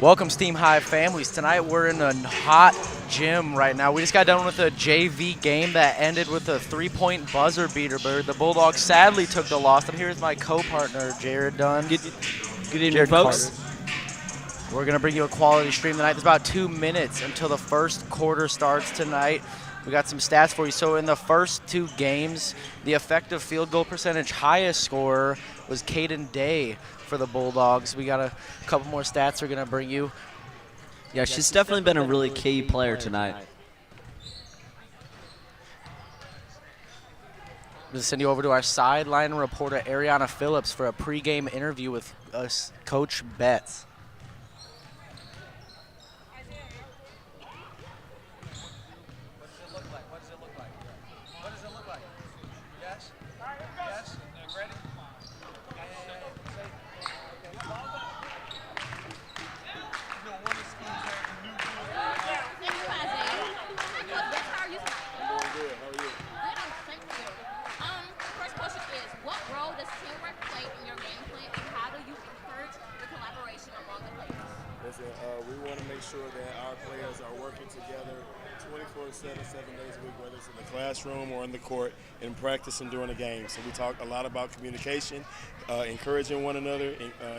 Welcome, Steam Hive families. Tonight we're in a hot gym right now. We just got done with a JV game that ended with a 3-point buzzer beater, but the Bulldogs sadly took the loss. And here's my co-partner, Jared Dunn. Good evening, Jared folks. Carter. We're going to bring you a quality stream tonight. There's about 2 minutes until the first quarter starts tonight. We got some stats for you. So in the first 2 games, the effective field goal percentage highest scorer was Caden Day for the Bulldogs. We got a couple more stats we're going to bring you. Yeah, she's definitely been a really key player tonight. I'm going to send you over to our sideline reporter, Ariana Phillips, for a pregame interview with us, Coach Betts. We want to make sure that our players are working together 24/7, 7 days a week, whether it's in the classroom or in the court, and practicing during the game. So we talk a lot about communication, encouraging one another,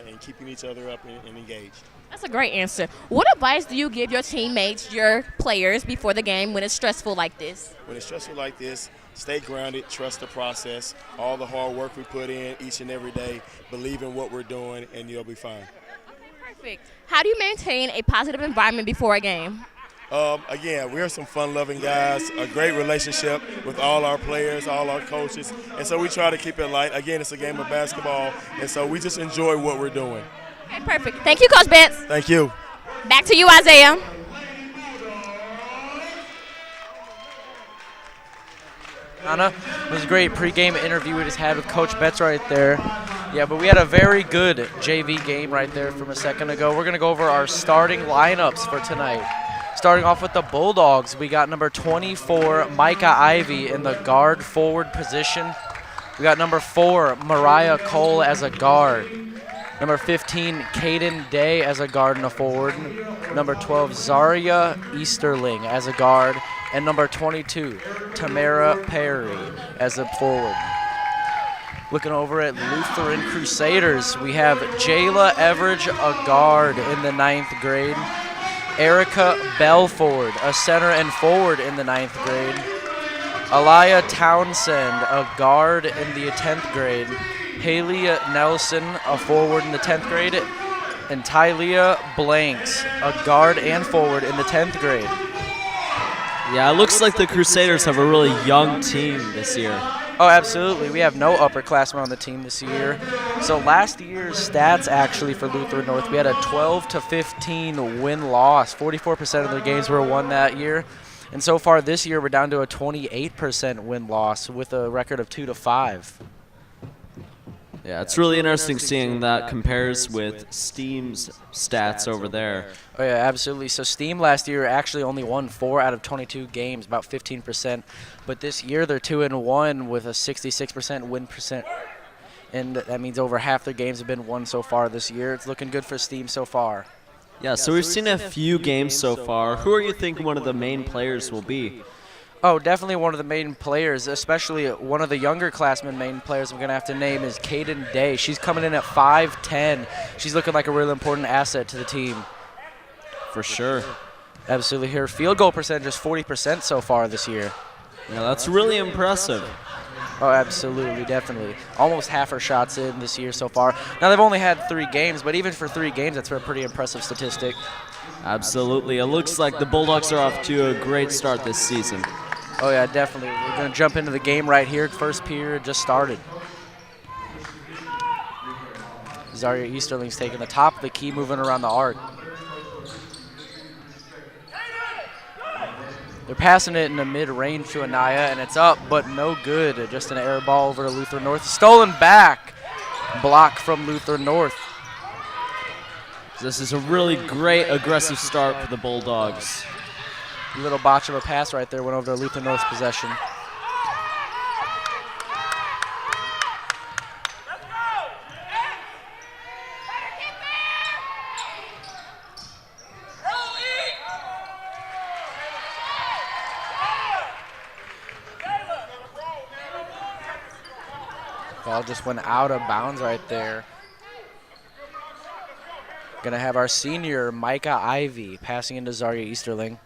and keeping each other up and engaged. That's a great answer. What advice do you give your teammates, your players, before the game when it's stressful like this? When it's stressful like this, stay grounded, trust the process, all the hard work we put in each and every day, believe in what we're doing, and you'll be fine. Perfect. How do you maintain a positive environment before a game? Again, we're some fun-loving guys, a great relationship with all our players, all our coaches, and so we try to keep it light. Again, it's a game of basketball, and so we just enjoy what we're doing. Okay, perfect. Thank you, Coach Betts. Thank you. Back to you, Isaiah. Anna, it was a great pregame interview we just had with Coach Betts right there. Yeah, but we had a very good JV game right there from a second ago. We're going to go over our starting lineups for tonight. Starting off with the Bulldogs, we got number 24, Micah Ivy in the guard forward position. We got number 4, Mariah Cole as a guard. Number 15, Caden Day as a guard and a forward. Number 12, Zaria Easterling as a guard. And number 22, Tamara Perry as a forward. Looking over at Lutheran Crusaders, we have Jayla Everidge, a guard in the 9th grade. Erica Belford, a center and forward in the 9th grade. Aliyah Townsend, a guard in the 10th grade. Haley Nelson, a forward in the 10th grade. And Tylia Blanks, a guard and forward in the 10th grade. Yeah, it looks like the Crusaders have a really young team this year. Oh, absolutely. We have no upperclassmen on the team this year. So last year's stats actually for Lutheran North, we had a 12-15 win-loss. 44% of their games were won that year. And so far this year, we're down to a 28% win-loss with a record of 2-5. Yeah, it's really interesting seeing that compares with Steam's stats over there. Oh, yeah, absolutely. So Steam last year actually only won 4 out of 22 games, about 15%. But this year they're 2-1 with a 66% win percent. And that means over half their games have been won so far this year. It's looking good for Steam so far. Yeah, so we've seen a few games so far. Who are you thinking one of the main players will be? Oh, definitely one of the main players, especially one of the younger classmen main players I'm going to have to name is Caden Day. She's coming in at 5'10". She's looking like a really important asset to the team. For sure. Absolutely. Her field goal percentage is 40% so far this year. Yeah, that's really impressive. Oh, absolutely, definitely. Almost half her shots in this year so far. Now, they've only had 3 games, but even for 3 games, that's a pretty impressive statistic. Absolutely. It looks like the Bulldogs are off to a great start this season. Oh, yeah, definitely. We're going to jump into the game right here. First period just started. Zaria Easterling's taking the top of the key, moving around the arc. They're passing it in the mid-range to Anaya, and it's up, but no good. Just an air ball over to Lutheran North. Stolen back. Block from Lutheran North. This is a really great aggressive start for the Bulldogs. Little botch of a pass right there, went over to Lutheran North's possession. Ball just went out of bounds right there. Gonna have our senior, Micah Ivy, passing into Zaria Easterling.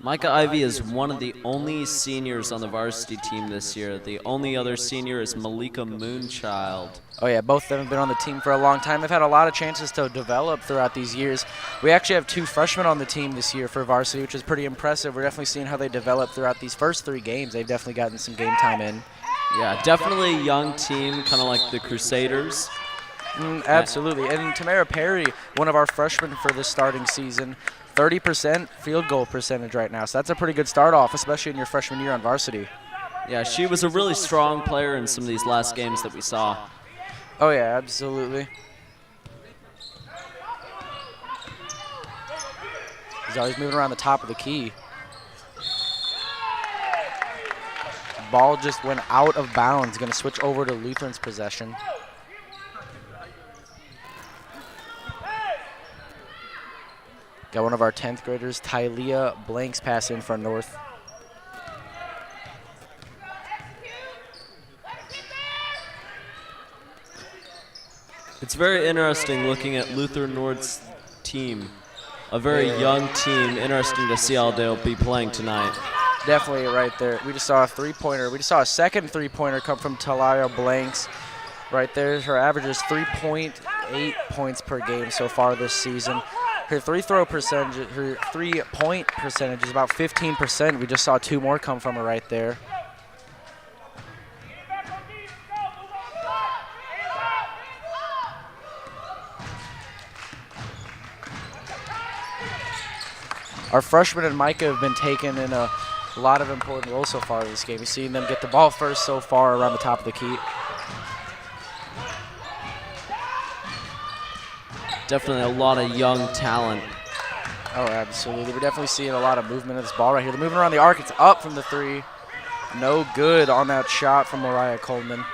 Micah Ivy is one of the only seniors on the varsity team this year. The only other senior is Malika Moonchild. Oh yeah, both of them have been on the team for a long time. They've had a lot of chances to develop throughout these years. We actually have 2 freshmen on the team this year for varsity, which is pretty impressive. We're definitely seeing how they develop throughout these first 3 games. They've definitely gotten some game time in. Yeah, definitely a young team, kind of like the Crusaders. Absolutely. And Tamara Perry, one of our freshmen for this starting season, 30% field goal percentage right now. So that's a pretty good start off, especially in your freshman year on varsity. Yeah, she was a really strong player in some of these last games that we saw. Oh, yeah, absolutely. He's always moving around the top of the key. Ball just went out of bounds. Going to switch over to Lutheran's possession. Got one of our 10th graders, Tylea Blanks, pass in for North. It's very interesting looking at Luther North's team. A very young team. Interesting to see how they'll be playing tonight. Definitely right there. We just saw a 3-pointer. We just saw a second 3-pointer come from Tylea Blanks. Right there, her average is 3.8 points per game so far this season. Her three-point percentage is about 15%. We just saw 2 more come from her right there. Our freshmen and Micah have been taken in a lot of important roles so far in this game. You've seen them get the ball first so far around the top of the key. Definitely a lot of young talent. Oh, absolutely. We're definitely seeing a lot of movement of this ball right here. They're moving around the arc. It's up from the 3. No good on that shot from Mariah Coleman.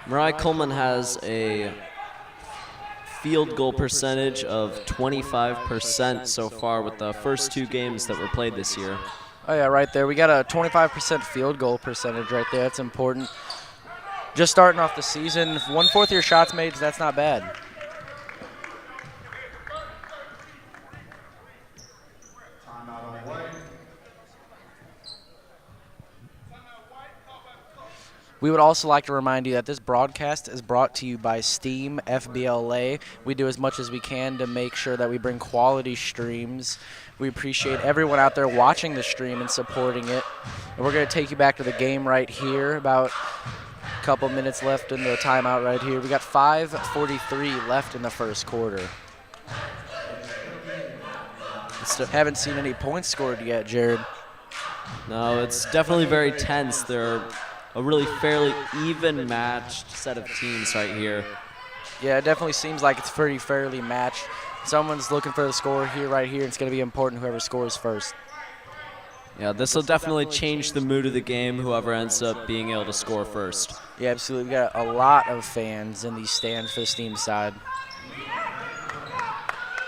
Mariah Coleman has a field goal percentage of 25% so far with the first 2 games that were played this year. Oh, yeah, right there. We got a 25% field goal percentage right there. That's important. Just starting off the season, 1 fourth-year shots made, that's not bad. We would also like to remind you that this broadcast is brought to you by Steam FBLA. We do as much as we can to make sure that we bring quality streams. We appreciate everyone out there watching the stream and supporting it. And we're going to take you back to the game right here, about a couple minutes left in the timeout right here. We got 5:43 left in the first quarter. Haven't seen any points scored yet, Jared. No, it's definitely very tense. They're a really fairly even matched set of teams right here. Yeah, it definitely seems like it's pretty fairly matched. Someone's looking for the score here, right here. It's going to be important whoever scores first. Yeah, this will definitely change the mood of the game, whoever ends up being able to score first. Yeah, absolutely. We got a lot of fans in these stands for the Steam side.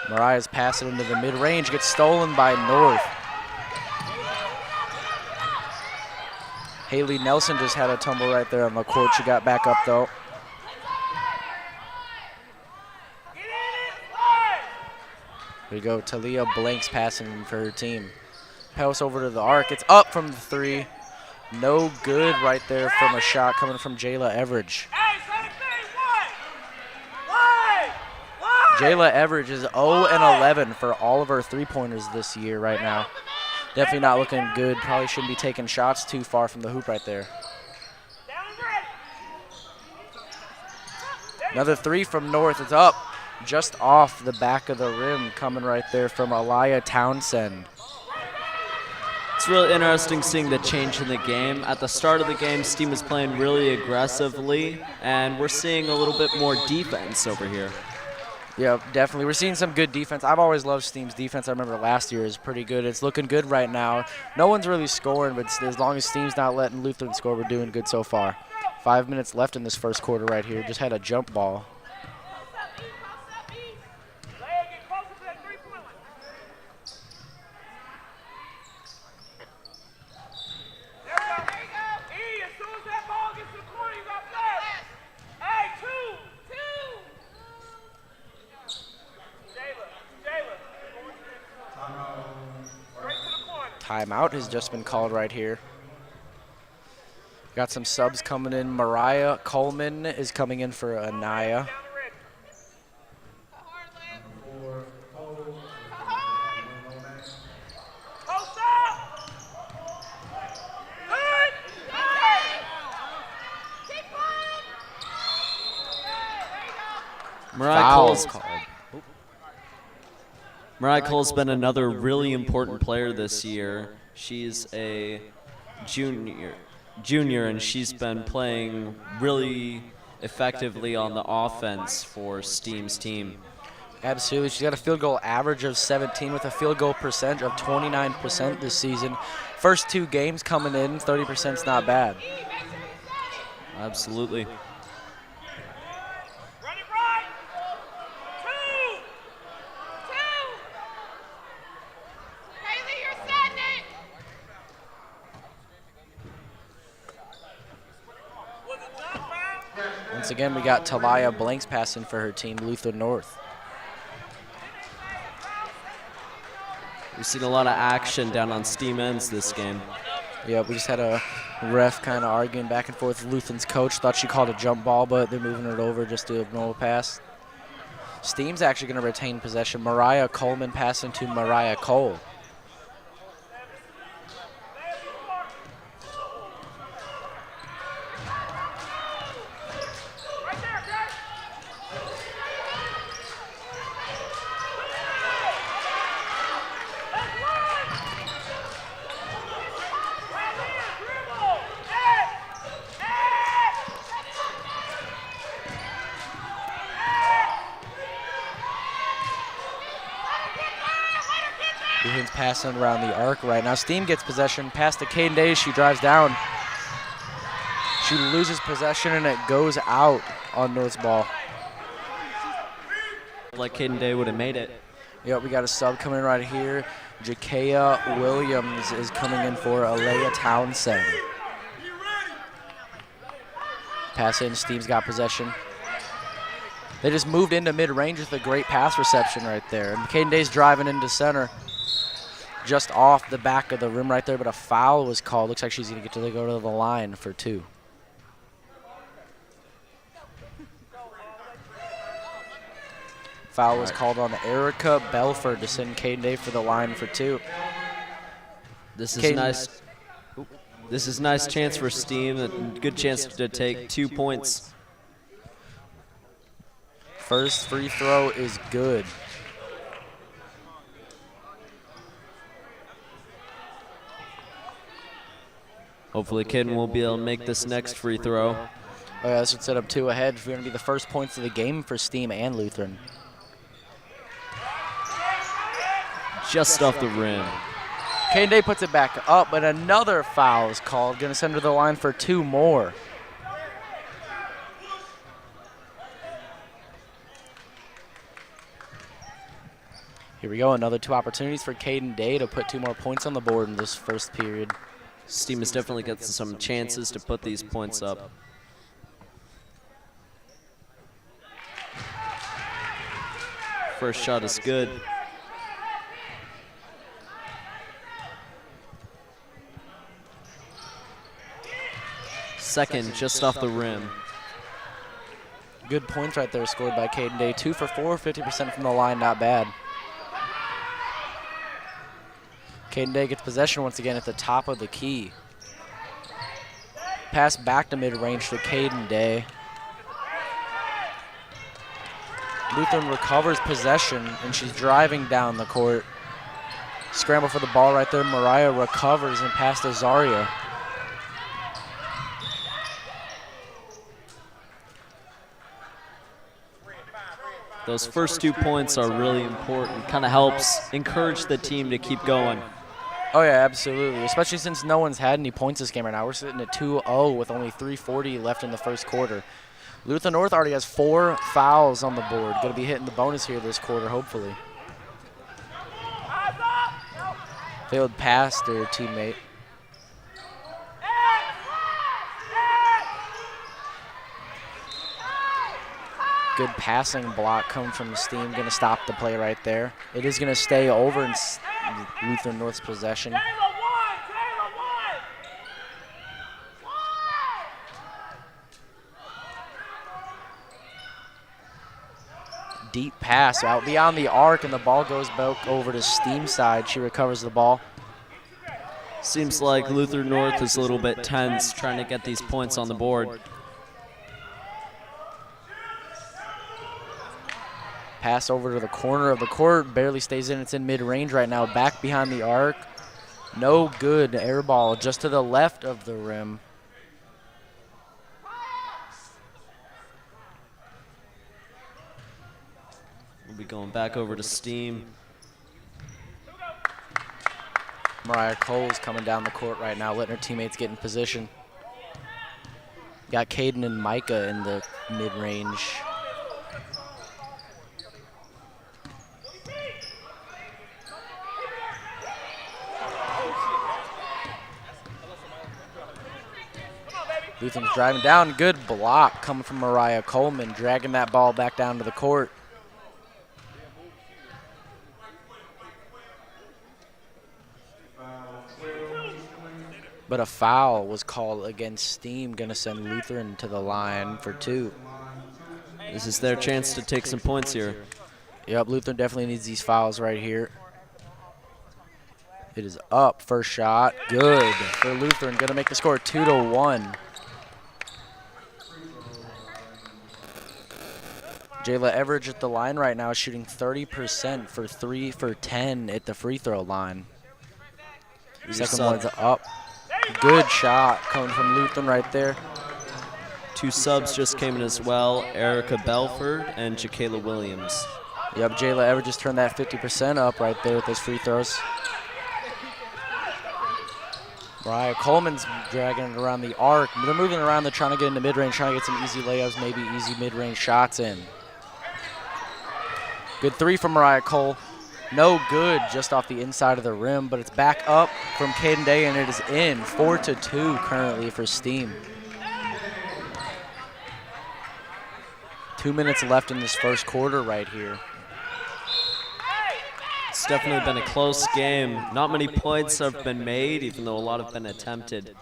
Mariah's passing into the mid-range, gets stolen by North. Haley Nelson just had a tumble right there on the court. She got back up, though. Here we go. Talia Blanks passing for her team. Pass over to the arc. It's up from the 3. No good right there from a shot coming from Jayla Everidge. Jayla Everidge is 0-11 for all of her 3-pointers this year right now. Definitely not looking good. Probably shouldn't be taking shots too far from the hoop right there. Another 3 from North. It's up just off the back of the rim, coming right there from Aliyah Townsend. It's really interesting seeing the change in the game. At the start of the game, Steam was playing really aggressively, and we're seeing a little bit more defense over here. Yeah, definitely. We're seeing some good defense. I've always loved Steam's defense. I remember last year is pretty good. It's looking good right now. No one's really scoring, but as long as Steam's not letting Lutheran score, we're doing good so far. 5 minutes left in this first quarter right here. Just had a jump ball. Timeout has just been called right here. Got some subs coming in. Mariah Coleman is coming in for Anaya. Mariah Cole's been another really important player this year. She's a junior, and she's been playing really effectively on the offense for Steam's team. Absolutely. She's got a field goal average of 17 with a field goal percentage of 29% this season. First 2 games coming in, 30% is not bad. Absolutely. Once again, we got Talia Blanks passing for her team, Lutheran North. We've seen a lot of action down on Steam ends this game. Yeah, we just had a ref kind of arguing back and forth with Lutheran's coach. Thought she called a jump ball, but they're moving it over just to a normal pass. Steam's actually going to retain possession. Mariah Coleman passing to Mariah Cole. Lutheran's passing around the arc right now. Steam gets possession, pass to Caden Day. She drives down. She loses possession, and it goes out on North's ball. Like Caden Day would have made it. Yep, we got a sub coming in right here. Jakea Williams is coming in for Alea Townsend. Pass in, Steam's got possession. They just moved into mid-range with a great pass reception right there. And Caden Day's driving into center. Just off the back of the rim right there, but a foul was called. Looks like she's going to get to go to the line for 2. Foul was called on Erica Belford to send Caden Day for the line for 2. This is nice. This is nice chance for Steam. A good chance to take 2 points. First free throw is good. Hopefully Caden will be able to make this next free throw. Oh yeah, this would set up 2 ahead. It's going to be the first points of the game for Steam and Lutheran. Just off the rim. Caden Day puts it back up, but another foul is called. Going to send her to the line for 2 more. Here we go, another 2 opportunities for Caden Day to put 2 more points on the board in this first period. Steam is definitely getting some chances to put these points up. First shot is good. Second, just off the rim. Good points right there scored by Caden Day. 2 for 4, 50% from the line, not bad. Caden Day gets possession once again at the top of the key. Pass back to mid-range to Caden Day. Lutheran recovers possession, and she's driving down the court. Scramble for the ball right there. Mariah recovers and pass to Zaria. Those first 2 points are really important. Kind of helps encourage the team to keep going. Oh, yeah, absolutely, especially since no one's had any points this game right now. We're sitting at 2-0 with only 3:40 left in the first quarter. Lutheran North already has 4 fouls on the board. Going to be hitting the bonus here this quarter, hopefully. Failed pass to their teammate. Good passing block coming from Steam. Going to stop the play right there. It is going to stay over in Lutheran North's possession. deep pass out beyond the arc, and the ball goes back over to Steam side. She recovers the ball. Seems like Luther North is a little bit tense trying to get these points on the board. Pass over to the corner of the court, barely stays in. It's in mid-range right now, back behind the arc. No good. Air ball just to the left of the rim. We'll be going back over to Steam. Mariah Cole's coming down the court right now, letting her teammates get in position. Got Caden and Micah in the mid-range. Lutheran's driving down. Good block coming from Mariah Coleman, dragging that ball back down to the court. But a foul was called against Steam, going to send Lutheran to the line for 2. This is their chance to take some points here. Yep, Lutheran definitely needs these fouls right here. It is up, first shot, good for Lutheran, going to make the score 2-1. Jayla Everidge at the line right now, shooting 30% for 3 for 10 at the free throw line. Second one's up. Good shot coming from Lutheran right there. 2 subs just came in as well, Erica Belford and Jakayla Williams. Yep, Jayla Everidge just turned that 50% up right there with those free throws. Mariah Coleman's dragging it around the arc. They're moving around, they're trying to get into mid-range, trying to get some easy layups, maybe easy mid-range shots in. Good 3 from Mariah Cole. No good, just off the inside of the rim, but it's back up from Caden Day, and it is in. 4-2 currently for Steam. 2 minutes left in this first quarter right here. It's definitely been a close game. Not many points have been made, even though a lot have been attempted.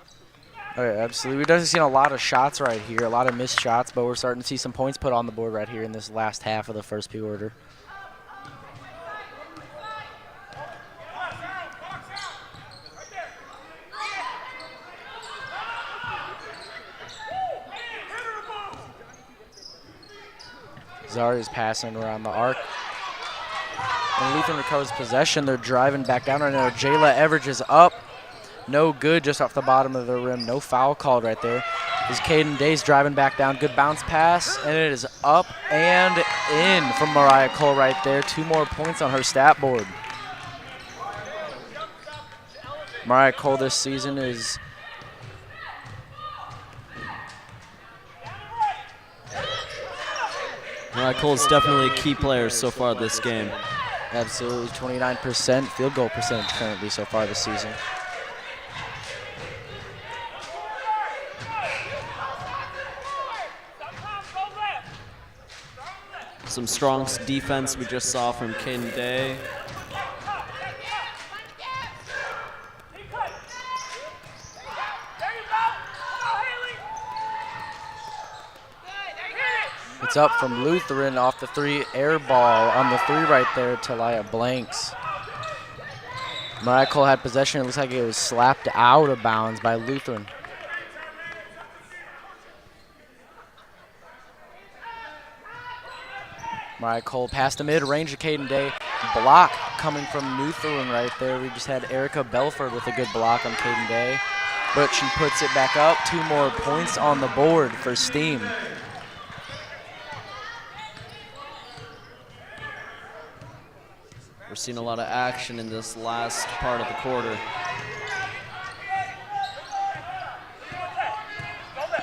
Oh, yeah, absolutely. We've definitely seen a lot of shots right here, a lot of missed shots, but we're starting to see some points put on the board right here in this last half of the first quarter. Zaria's passing around the arc. And Lutheran recovers possession. They're driving back down right now. Jayla Everidge is up. No good, just off the bottom of the rim. No foul called right there. Is Caden Days driving back down. Good bounce pass, and it is up and in from Mariah Cole right there. 2 more points on her stat board. Mariah Cole this season is Mariah Cole's definitely a key player so far this game. absolutely 29% field goal percentage currently so far this season. Some strong defense we just saw from Caden Day. It's up from Lutheran off the 3, air ball on the 3 right there. Talia blanks. Mariah Cole had possession. It looks like it was slapped out of bounds by Lutheran. Mariah Cole past the mid-range of Caden Day. Block coming from Lutheran right there. We just had Erica Belford with a good block on Caden Day. But she puts it back up. 2 more points on the board for Steam. We're seeing a lot of action in this last part of the quarter.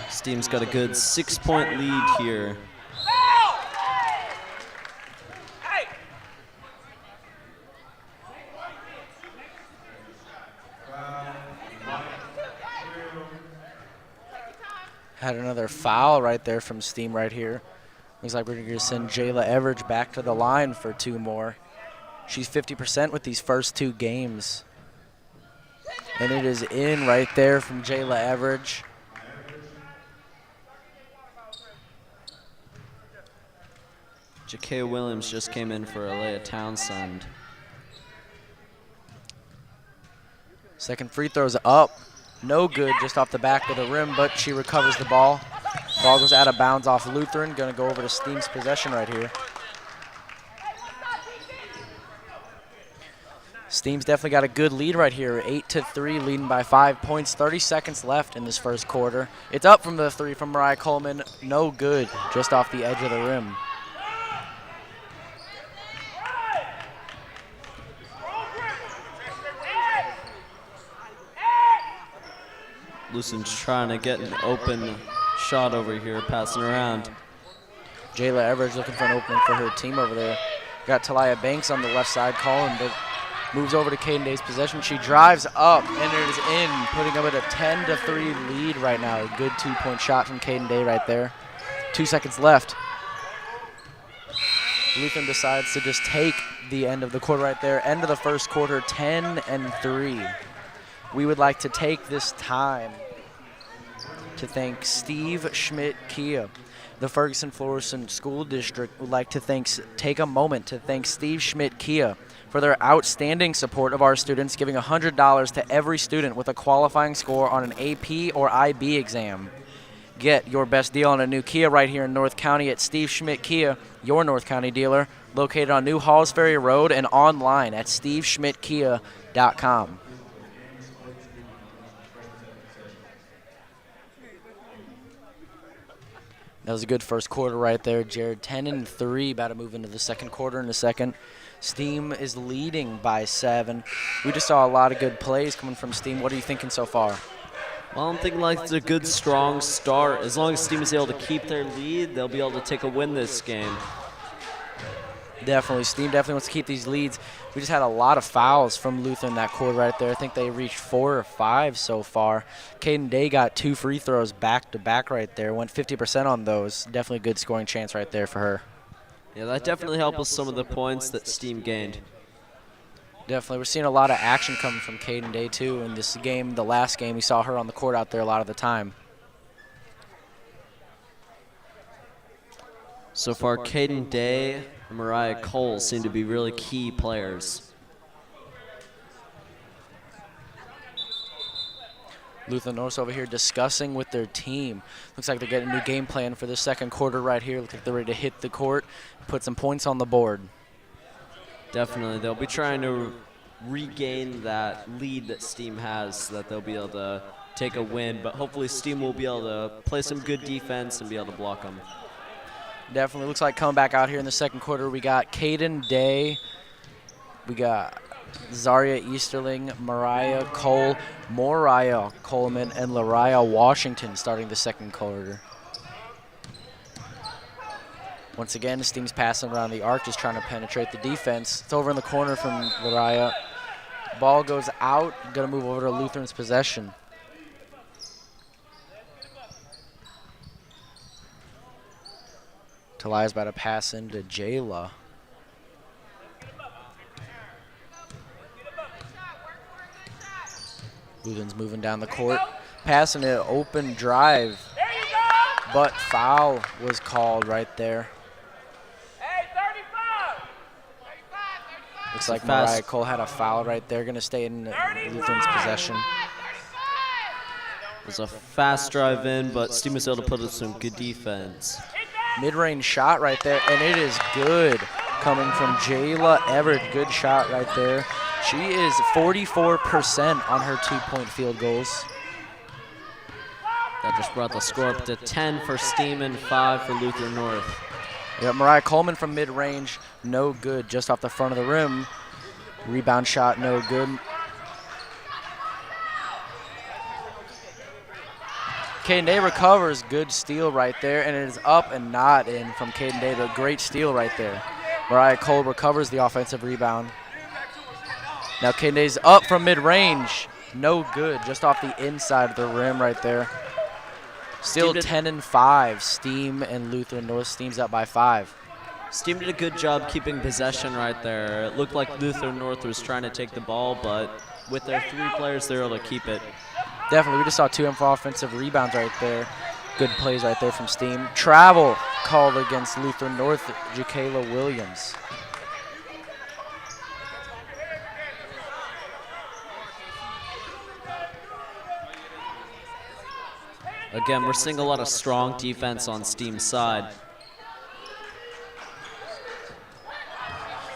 Steam's got a good 6-point lead here. Had another foul right there from Steam right here. Looks like we're going to send Jayla Everidge back to the line for 2 more. She's 50% with these first 2 games. And it is in right there from Jayla Everidge. Jakaya Williams just came in for Alea Townsend. Second free throw's up. No good, just off the back of the rim, but she recovers the ball. Ball goes out of bounds off Lutheran. Going to go over to Steam's possession right here. Steam's definitely got a good lead right here. 8-3, leading by 5 points. 30 seconds left in this first quarter. It's up from the three from Mariah Coleman. No good, just off the edge of the rim. Lucen's trying to get an open shot over here, passing around. Jayla Everidge looking for an opening for her team over there. Got Talia Banks on the left side calling, but moves over to Caden Day's possession. She drives up, and it is in, putting them at a 10-3 lead right now. A good 2-point shot from Caden Day right there. 2 seconds left. Lutheran decides to just take the end of the quarter right there. End of the first quarter, 10-3. We would like to take this time to thank Steve Schmidt Kia. The Ferguson Florissant School District would like to take a moment to thank Steve Schmidt Kia for their outstanding support of our students, giving $100 to every student with a qualifying score on an AP or IB exam. Get your best deal on a new Kia right here in North County at Steve Schmidt Kia, your North County dealer, located on New Halls Ferry Road and online at steveschmidtkia.com. That was a good first quarter right there, Jared. 10-3, about to move into the second quarter in a second. Steam is leading by 7. We just saw a lot of good plays coming from Steam. What are you thinking so far? Well, I'm thinking like it's a good, strong start. As long as Steam is able to keep their lead, they'll be able to take a win this game. Definitely. Steam definitely wants to keep these leads. We just had a lot of fouls from Lutheran that quarter right there. I think they reached 4 or 5 so far. Caden Day got 2 free throws back-to-back right there. Went 50% on those. Definitely a good scoring chance right there for her. Yeah, that definitely helped with some of the points that Steam gained. Definitely. We're seeing a lot of action coming from Caden Day, too. In this game, the last game, we saw her on the court out there a lot of the time. So far, Caden Day and Mariah Cole seem to be really key players. Lutheran North over here discussing with their team. Looks like they're getting a new game plan for the second quarter right here. Looks like they're ready to hit the court, put some points on the board. Definitely. They'll be trying to regain that lead that Steam has so that they'll be able to take a win. But hopefully Steam will be able to play some good defense and be able to block them. Definitely looks like coming back out here in the second quarter. We got Caden Day. We got Zaria Easterling, Mariah Cole, Moriah Coleman, and Lariah Washington starting the second quarter. Once again, Steam's passing around the arc, just trying to penetrate the defense. It's over in the corner from Lariah. Ball goes out, gonna move over to Lutheran's possession. Talia's about to pass into Jayla. Lutheran's moving down the court, passing it, open drive, but foul was called right there. Looks like Mariah Cole had a foul right there, gonna stay in Lutheran's possession. It was a fast drive in, but Steam was able to put up some good defense. Mid-range shot right there, and it is good coming from Jayla Everett. Good shot right there. She is 44% on her 2-point field goals. That just brought the score up to 10 for Steam and 5 for Lutheran North. Yeah, Mariah Coleman from mid-range, no good, just off the front of the rim. Rebound shot, no good. Caden Day recovers, good steal right there, and it is up and not in from Caden Day, but great steal right there. Mariah Cole recovers the offensive rebound. Now Caden Day's up from mid-range, no good, just off the inside of the rim right there. Still 10-5, Steam and Lutheran North. Steam's up by 5. Steam did a good job keeping possession right there. It looked like Lutheran North was trying to take the ball, but with their 3 players, they were able to keep it. Definitely, we just saw 2 offensive rebounds right there. Good plays right there from Steam. Travel called against Lutheran North, Jakayla Williams. Again, we're seeing a lot of strong defense on Steam's side.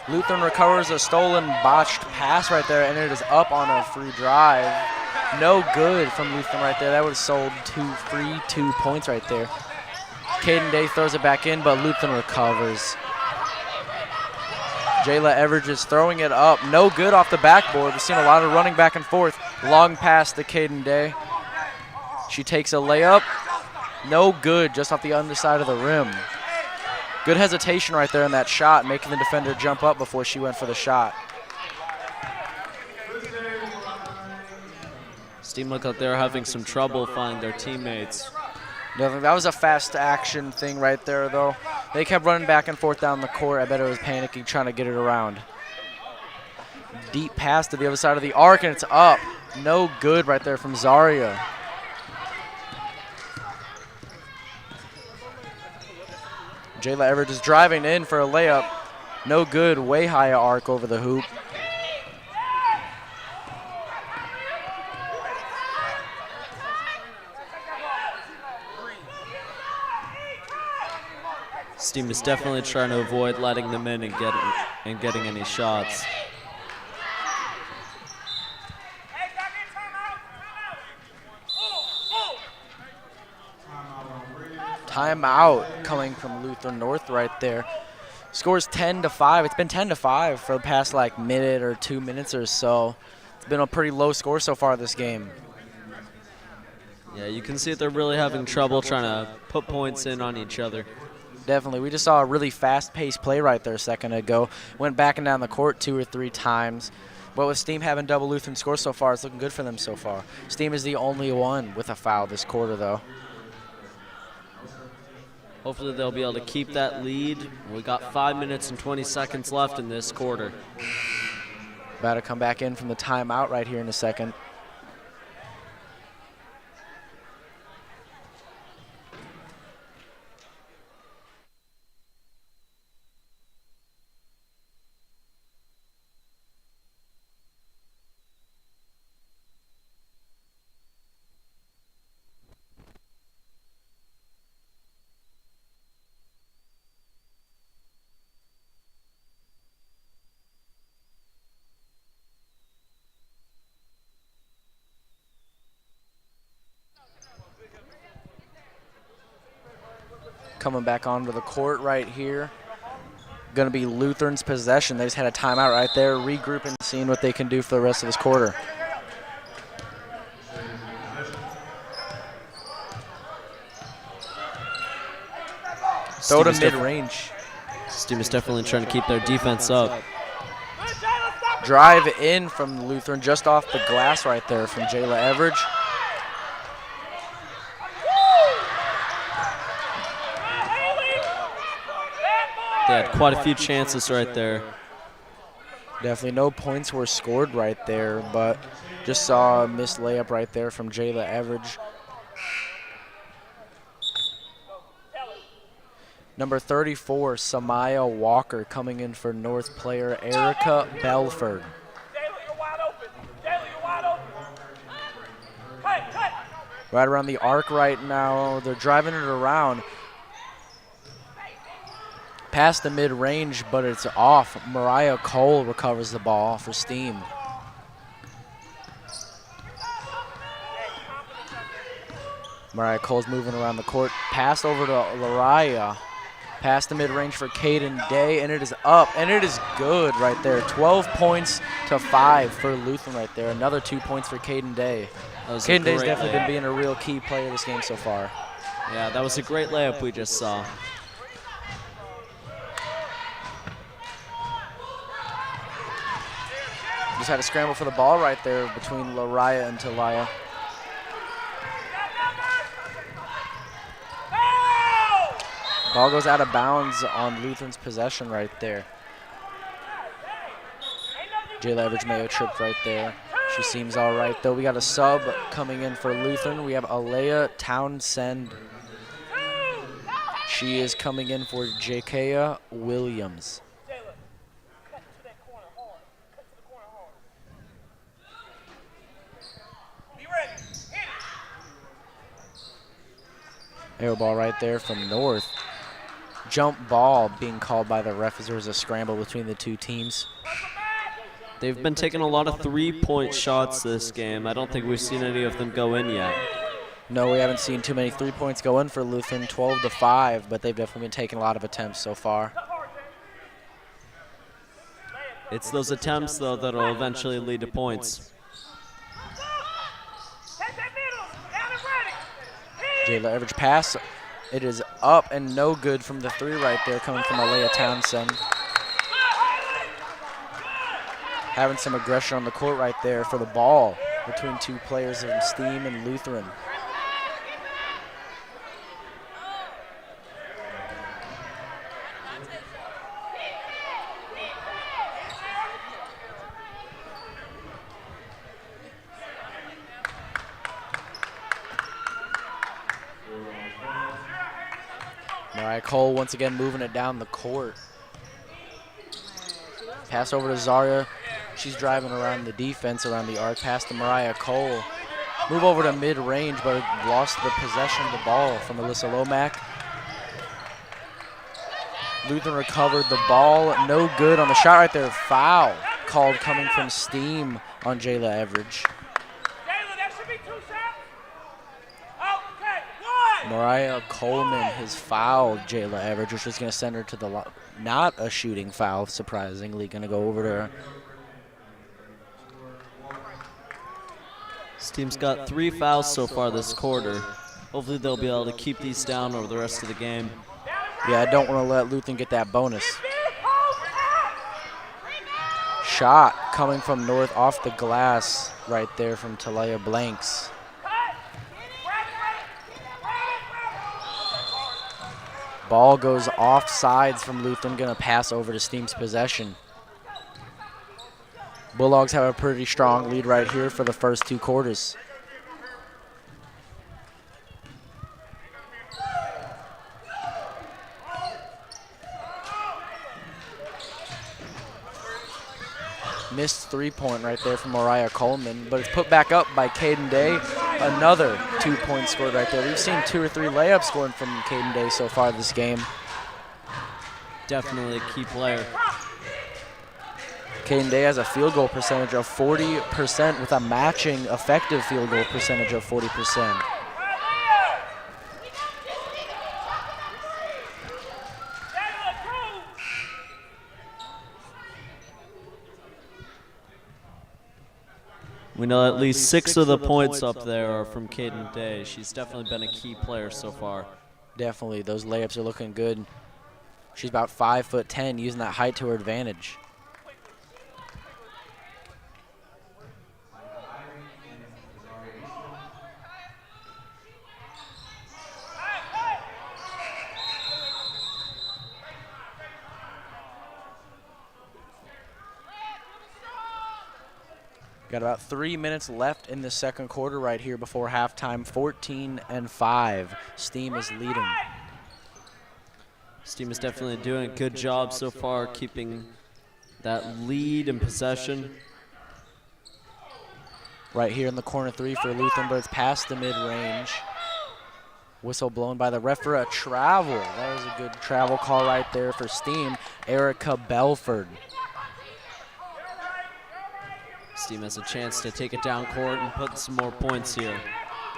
Lutheran recovers a stolen botched pass right there, and it is up on a free drive. No good from Lutheran right there. That would have sold 2 points right there. Caden Day throws it back in, but Lutheran recovers. Jayla Everidge is throwing it up. No good off the backboard. We've seen a lot of running back and forth. Long pass to Caden Day. She takes a layup. No good, just off the underside of the rim. Good hesitation right there in that shot, making the defender jump up before she went for the shot. Steam look like they're having some trouble finding their teammates. That was a fast action thing right there, though. They kept running back and forth down the court. I bet it was panicking, trying to get it around. Deep pass to the other side of the arc, and it's up. No good right there from Zaria. Jayla Everett is driving in for a layup. No good, way high arc over the hoop. Steam is definitely trying to avoid letting them in and getting any shots. Timeout coming from Lutheran North right there. Scores 10-5. It's been 10-5 for the past like minute or 2 minutes or so. It's been a pretty low score so far this game. Yeah, you can see that they're really having trouble trying to put points in on each other. Definitely. We just saw a really fast-paced play right there a second ago. Went back and down the court 2 or 3 times. But with Steam having double Lutheran scores so far, it's looking good for them so far. Steam is the only one with a foul this quarter, though. Hopefully they'll be able to keep that lead. We got 5 minutes and 20 seconds left in this quarter. About to come back in from the timeout right here in a second. Coming back onto the court right here. Going to be Lutheran's possession. They just had a timeout right there, regrouping, seeing what they can do for the rest of this quarter. Throw to mid-range. Steam is definitely trying to keep their defense up. Drive in from Lutheran, just off the glass right there from Jayla Everidge. They had quite a few chances right there. Definitely no points were scored right there, but just saw a missed layup right there from Jayla Everidge. Number 34, Samaya Walker, coming in for North player Erica Belford. Right around the arc right now. They're driving it around. Past the mid-range, but it's off. Mariah Cole recovers the ball for Steam. Mariah Cole's moving around the court. Pass over to Lariah. Past the mid-range for Caden Day, and it is up, and it is good right there. 12 points to 5 for Lutheran right there. Another 2 points for Caden Day. Caden Day's definitely been being a real key player this game so far. Yeah, that was a great layup we just saw. Just had a scramble for the ball right there between Lariah and Talia. Ball goes out of bounds on Lutheran's possession right there. Jayla Everidge may have tripped right there. She seems all right, though. We got a sub coming in for Lutheran. We have Alea Townsend She is coming in for Jakea Williams. Air ball right there from North. Jump ball being called by the ref as there was a scramble between the two teams. They've been taking a lot of three-point shots this game. I don't think we've seen any of them go in yet. No, we haven't seen too many 3 points go in for Lutheran, 12-5, but they've definitely been taking a lot of attempts so far. It's those attempts, though, that will eventually lead to points. Jayla Everidge pass. It is up and no good from the three right there coming from Alea Townsend. Having some aggression on the court right there for the ball between two players of Steam and Lutheran. Mariah Cole once again moving it down the court. Pass over to Zaria. She's driving around the defense, around the arc. Pass to Mariah Cole. Move over to mid-range, but lost the possession of the ball from Alyssa Lomack. Lutheran recovered the ball. No good on the shot right there. Foul called coming from Steam on Jayla Everidge. Mariah Coleman has fouled Jayla Everidge, which is going to send her to the line. Not a shooting foul, surprisingly. Going to go over to her. This team's got 3 fouls so far this quarter. Hopefully they'll be able to keep these down over the rest of the game. Yeah, I don't want to let Lutheran get that bonus. Shot coming from North off the glass right there from Talia Blanks. Ball goes off sides from Lutheran, going to pass over to Steam's possession. Bulldogs have a pretty strong lead right here for the first 2 quarters. Missed 3-point right there from Mariah Coleman, but it's put back up by Caden Day. Another 2-point scored right there. We've seen 2 or 3 layups scored from Caden Day so far this game. Definitely a key player. Caden Day has a field goal percentage of 40% with a matching effective field goal percentage of 40%. We know at least 6 of the points up there are from Caden Day. She's definitely been a key player so far. Definitely, those layups are looking good. She's about 5'10", using that height to her advantage. Got about 3 minutes left in the second quarter right here before halftime. 14-5. Steam is leading. Steam is definitely doing a good job so far keeping that lead and possession. Right here in the corner 3 for Lutheran, but it's past the mid-range. Whistle blown by the ref for a travel. That was a good travel call right there for Steam. Erica Belford. Steam has a chance to take it down court and put some more points here.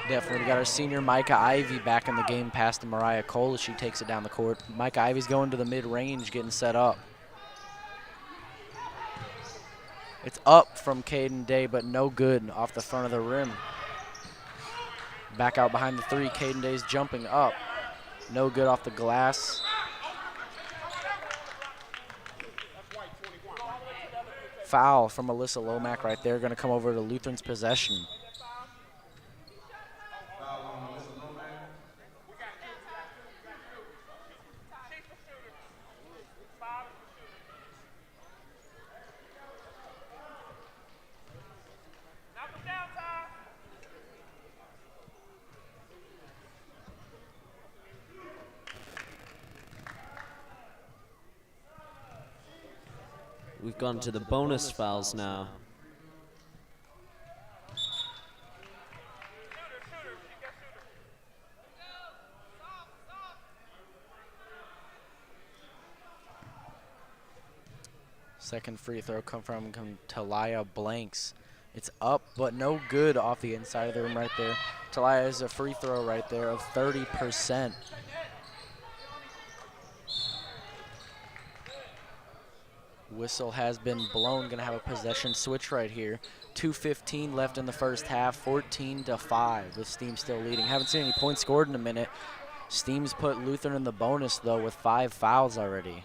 Definitely. We got our senior Micah Ivy back in the game past to Mariah Cole as she takes it down the court. Micah Ivy's going to the mid-range, getting set up. It's up from Caden Day, but no good off the front of the rim. Back out behind the 3. Caden Day's jumping up. No good off the glass. Foul from Alyssa Lomack right there. Going to come over to Lutheran's possession. We've gone to the bonus fouls now. Second free throw come from Talia Blanks. It's up, but no good off the inside of the rim right there. Talia has a free throw right there of 30%. Whistle has been blown. Going to have a possession switch right here. 2:15 left in the first half, 14-5 with Steam still leading. Haven't seen any points scored in a minute. Steam's put Lutheran in the bonus, though, with 5 fouls already.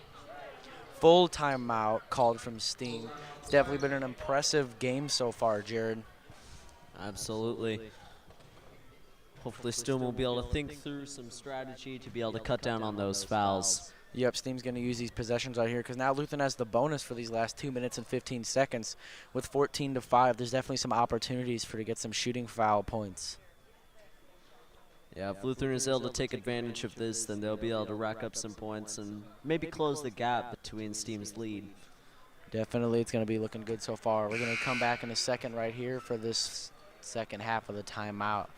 Full timeout called from Steam. It's definitely been an impressive game so far, Jared. Absolutely. Hopefully Steam will be able to think through some strategy to be able to cut down on those fouls. Yep, Steam's going to use these possessions right here because now Lutheran has the bonus for these last 2 minutes and 15 seconds. With 14-5, there's definitely some opportunities for to get some shooting foul points. Yeah, if Lutheran is able to take advantage of this, then they'll be able to rack up some points and maybe close the gap between Steam's lead. Definitely, it's going to be looking good so far. We're going to come back in a second right here for this second half of the timeout.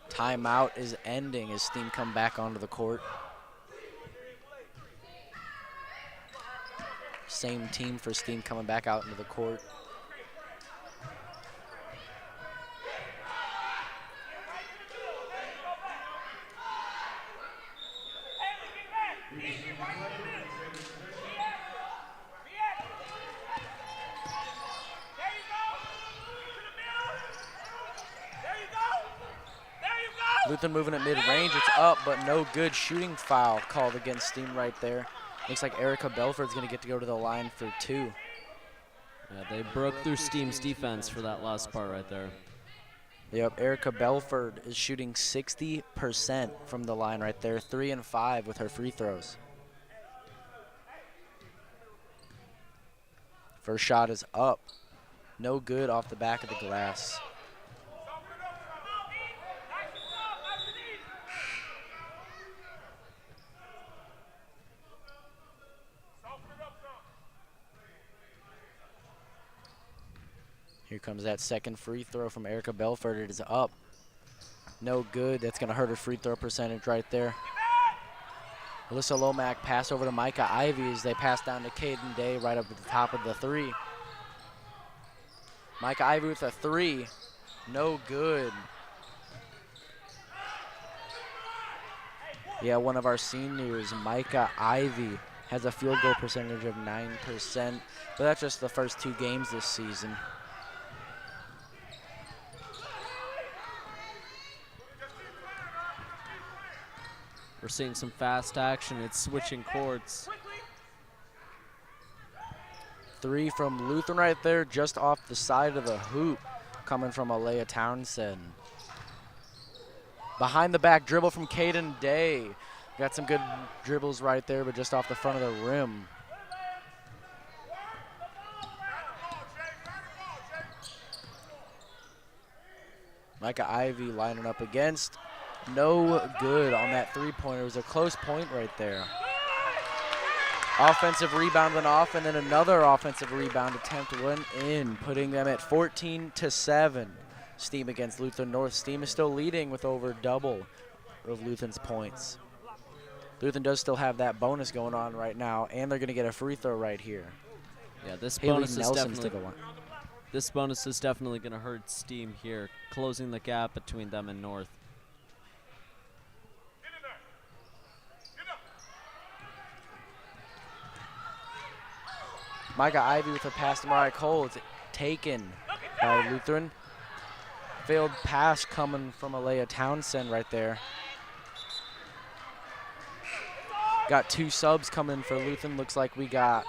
Timeout is ending as Steam come back onto the court. Same team for Steam coming back out into the court. Lutheran moving at mid-range. It's up, but no good. Shooting foul called against Steam right there. Looks like Erica Belford's going to get to go to the line for 2. Yeah, they broke through Steam's defense for that last part right there. Yep, Erica Belford is shooting 60% from the line right there. 3 and 5 with her free throws. First shot is up. No good off the back of the glass. Here comes that second free throw from Erica Belford. It is up. No good. That's going to hurt her free throw percentage right there. Alyssa Lomack pass over to Micah Ivy as they pass down to Caden Day right up at the top of the 3. Micah Ivy with a 3. No good. Yeah, one of our seniors, Micah Ivy, has a field goal percentage of 9%, but that's just the first 2 games this season. We're seeing some fast action. It's switching courts. 3 from Lutheran right there, just off the side of the hoop, coming from Alea Townsend. Behind the back dribble from Caden Day. Got some good dribbles right there, but just off the front of the rim. Micah Ivy lining up against. No good on that 3-pointer. It was a close point right there. Offensive rebound went off, and then another offensive rebound attempt went in, putting them at 14-7. Steam against Lutheran North. Steam is still leading with over double of Lutheran's points. Lutheran does still have that bonus going on right now, and they're going to get a free throw right here. Yeah, this Haley bonus is Nelson's definitely to go on. this bonus is definitely going to hurt Steam here, closing the gap between them and North. Micah Ivy with a pass to Mariah Cole. It's taken by Lutheran. Failed pass coming from Alea Townsend right there. Got 2 subs coming for Lutheran. Looks like we got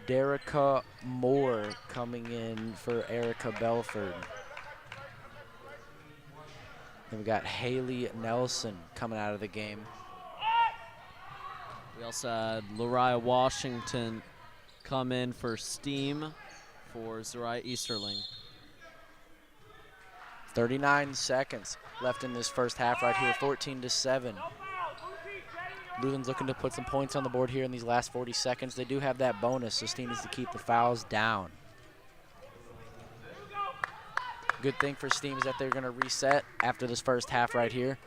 Derica Moore coming in for Erica Belford. Then we got Haley Nelson coming out of the game. We also had Lariah Washington come in for Steam for Zariah Easterling. 39 seconds left in this first half right here, 14-7. Luthen's looking to put some points on the board here in these last 40 seconds. They do have that bonus, so Steam needs to keep the fouls down. Good thing for Steam is that they're going to reset after this first half right here.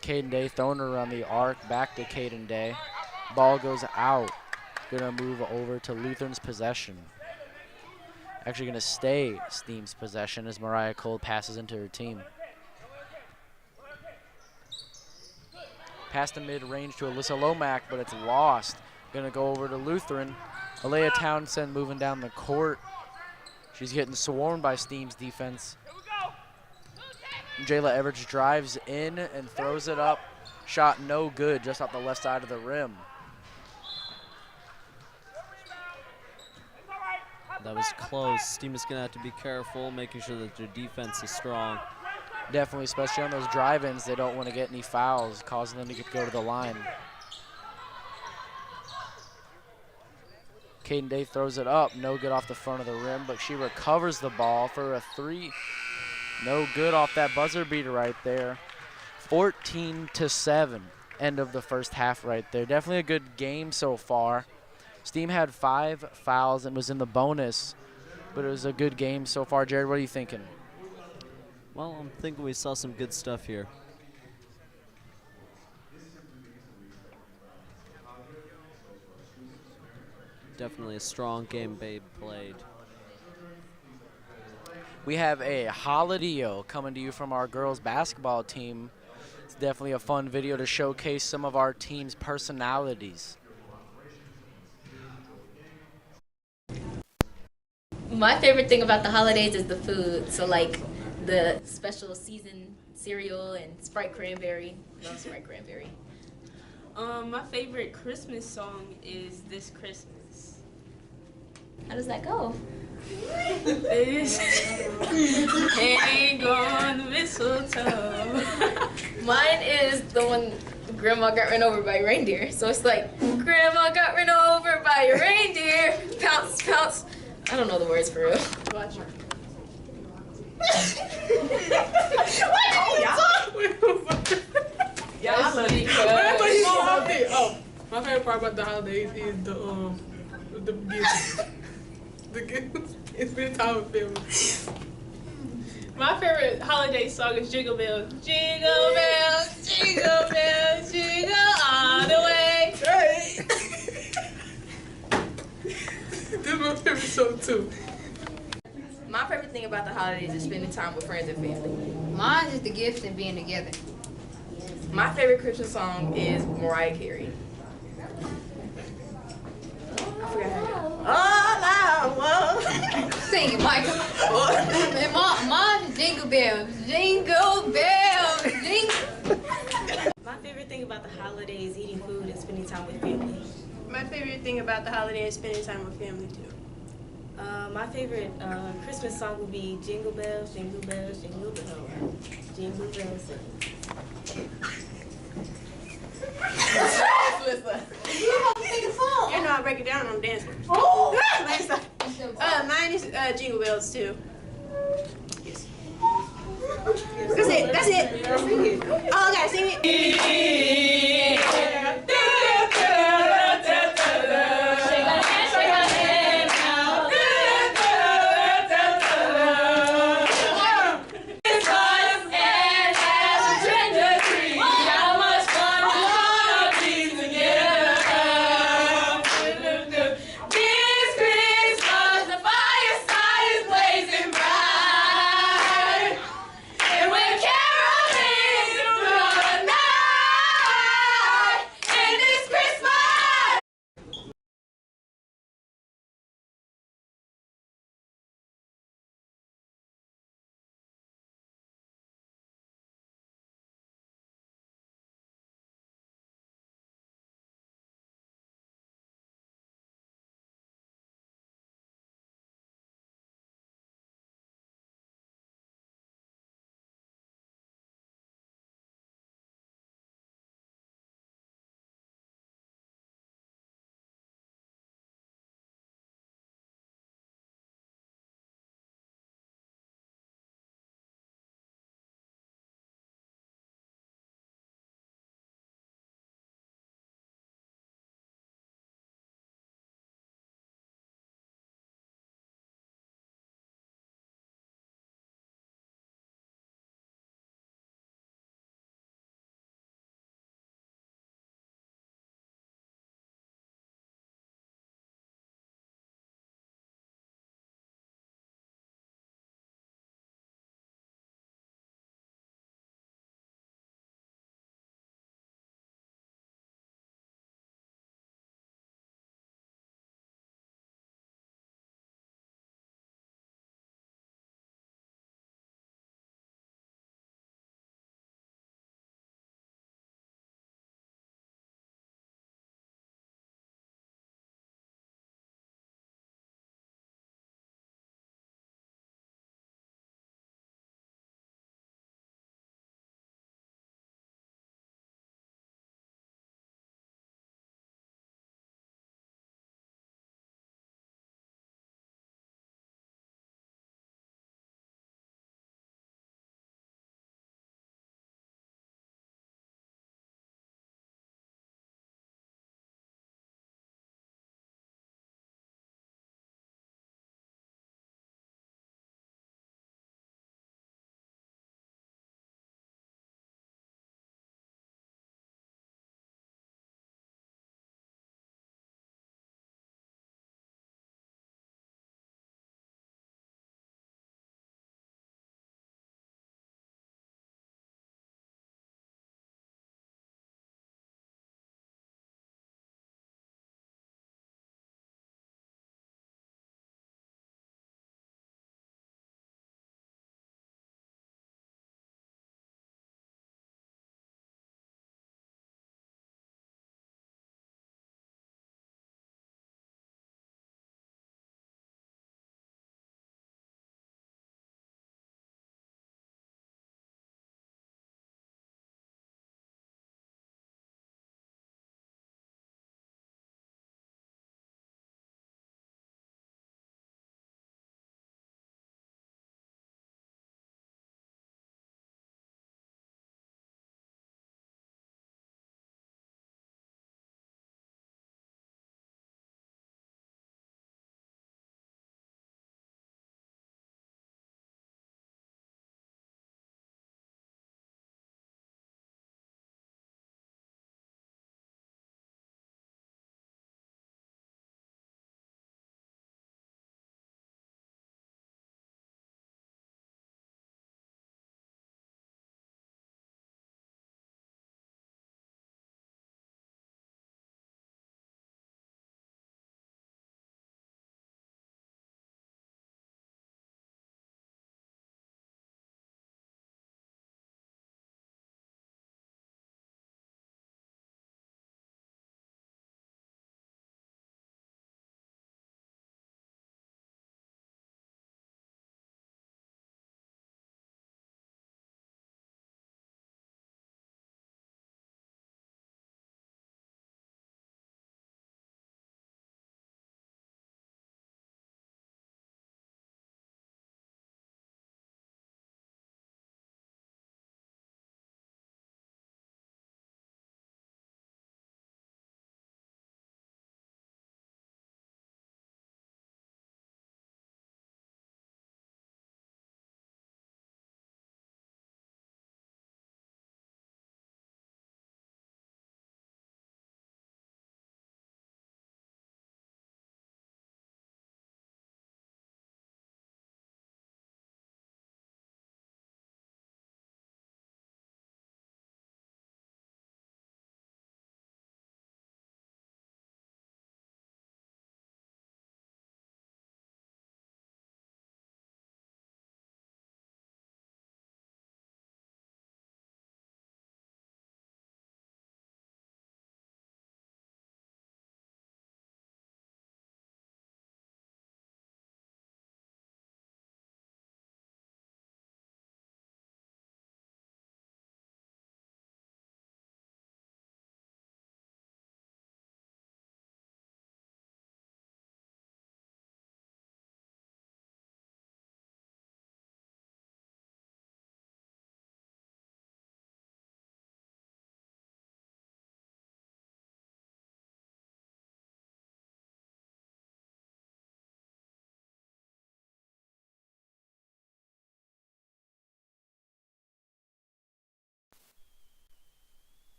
Caden Day throwing her around the arc, back to Caden Day. Ball goes out. Going to move over to Luther's possession. Actually going to stay Steam's possession as Mariah Cole passes into her team. Past the mid-range to Alyssa Lomack, but it's lost. Going to go over to Lutheran. Alea Townsend moving down the court. She's getting swarmed by Steam's defense. Jayla Everidge drives in and throws it up. Shot no good, just off the left side of the rim. That was close. Steam is going to have to be careful, making sure that their defense is strong. Definitely, especially on those drive-ins, they don't want to get any fouls, causing them to go to the line. Caden Day throws it up, no good off the front of the rim, but she recovers the ball for a three. No good off that buzzer beater right there. 14-7, end of the first half right there. Definitely a good game so far. Steam had 5 fouls and was in the bonus, but it was a good game so far. Jared, what are you thinking? Well, I'm thinking we saw some good stuff here. Definitely a strong game Babe played. We have a holiday coming to you from our girls basketball team. It's definitely a fun video to showcase some of our team's personalities. My favorite thing about the holidays is the food. So like the special season cereal and Sprite cranberry. Love Sprite cranberry. My favorite Christmas song is This Christmas. How does that go? This hang on the mistletoe. Mine is the one Grandma got run over by a reindeer. So it's like, Grandma got run over by a reindeer. Pounce, pounce. I don't know the words for real. Watch her. My favorite part about the holidays is the gifts. The gifts. It's been time with family. My favorite holiday song is Jingle Bells. Jingle bells, jingle bells, jingle all the way. Right. This is my favorite song too. My favorite thing about the holidays is spending time with friends and family. Mine is the gifts and being together. My favorite Christmas song is Mariah Carey. I forgot how to go. All I want. Sing it, Michael. And mine is jingle bells. Jingle bells. Jingle. My favorite thing about the holiday is eating food and spending time with family. My favorite thing about the holiday is spending time with family too. My favorite Christmas song would be Jingle Bells, Jingle Bells, Jingle Bells, Jingle Bells. You know I break it down on dance. Oh! Mine is Jingle Bells too. Yes. That's it. That's it. Oh, I gotta sing it.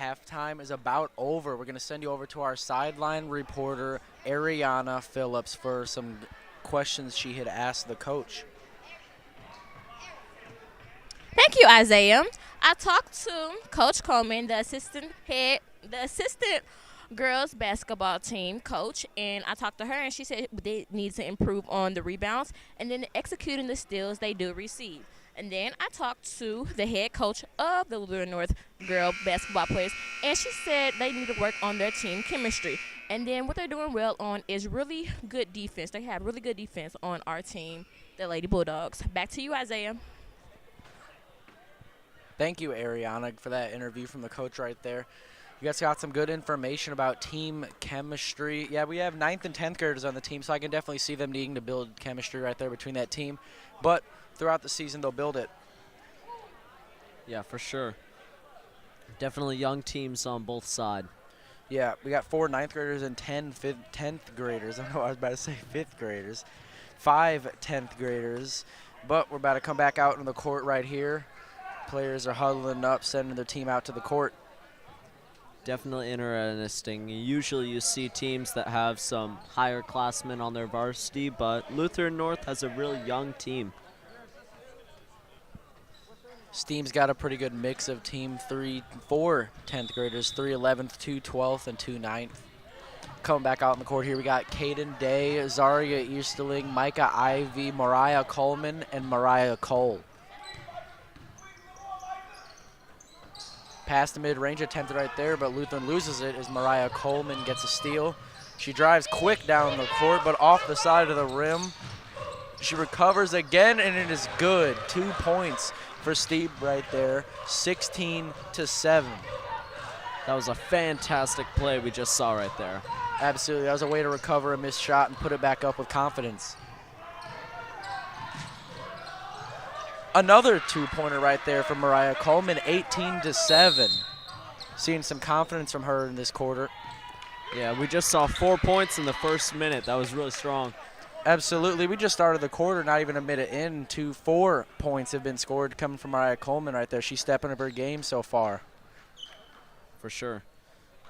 halftime is about over. We're going to send you over to our sideline reporter, Ariana Phillips, for some questions she had asked the coach. Thank you, Isaiah. I talked to Coach Coleman, the assistant girls basketball team coach, and I talked to her, and she said they need to improve on the rebounds and then executing the steals they do receive. And then I talked to the head coach of the Lutheran North girl basketball players, and she said they need to work on their team chemistry. And then what they're doing well on is really good defense. They have really good defense on our team, the Lady Bulldogs. Back to you, Isaiah. Thank you, Ariana, for that interview from the coach right there. You guys got some good information about team chemistry. Yeah, we have 9th and 10th graders on the team, so I can definitely see them needing to build chemistry right there between that team. But throughout the season, they'll build it. Yeah, for sure. Definitely young teams on both sides. Yeah, we got 4 9th graders and 10th graders. I don't know, I was about to say 5th graders. 5 10th graders. But we're about to come back out on the court right here. Players are huddling up, sending their team out to the court. Definitely interesting. Usually you see teams that have some higher classmen on their varsity, but Lutheran North has a really young team. Steam's got a pretty good mix of team 4 10th graders, 3 11th, 2 12th, and 2 9th. Coming back out on the court here, we got Kaden Day, Zaria Easterling, Micah Ivy, Mariah Coleman, and Mariah Cole. Past the mid-range, attempted right there, but Lutheran loses it as Mariah Coleman gets a steal. She drives quick down the court, but off the side of the rim. She recovers again, and it is good. 2 points for Steve right there, 16-7. That was a fantastic play we just saw right there. Absolutely, that was a way to recover a missed shot and put it back up with confidence. Another 2-pointer right there from Mariah Coleman, 18-7. Seeing some confidence from her in this quarter. Yeah, we just saw 4 points in the first minute. That was really strong. Absolutely. We just started the quarter, not even a minute in. 4 points have been scored coming from Mariah Coleman right there. She's stepping up her game so far. For sure.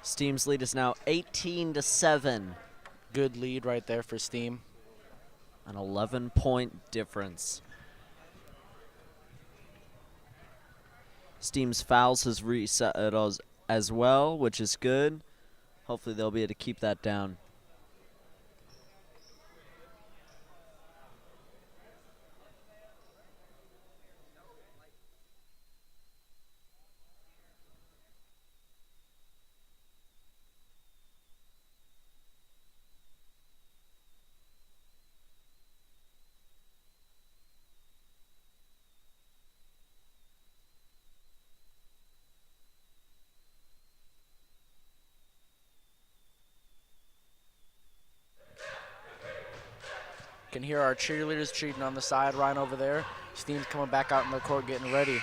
Steam's lead is now 18-7. Good lead right there for Steam. An 11-point difference. Steam's fouls has reset as well, which is good. Hopefully they'll be able to keep that down. Can hear our cheerleaders cheating on the sideline over there. Steam's coming back out in the court getting ready.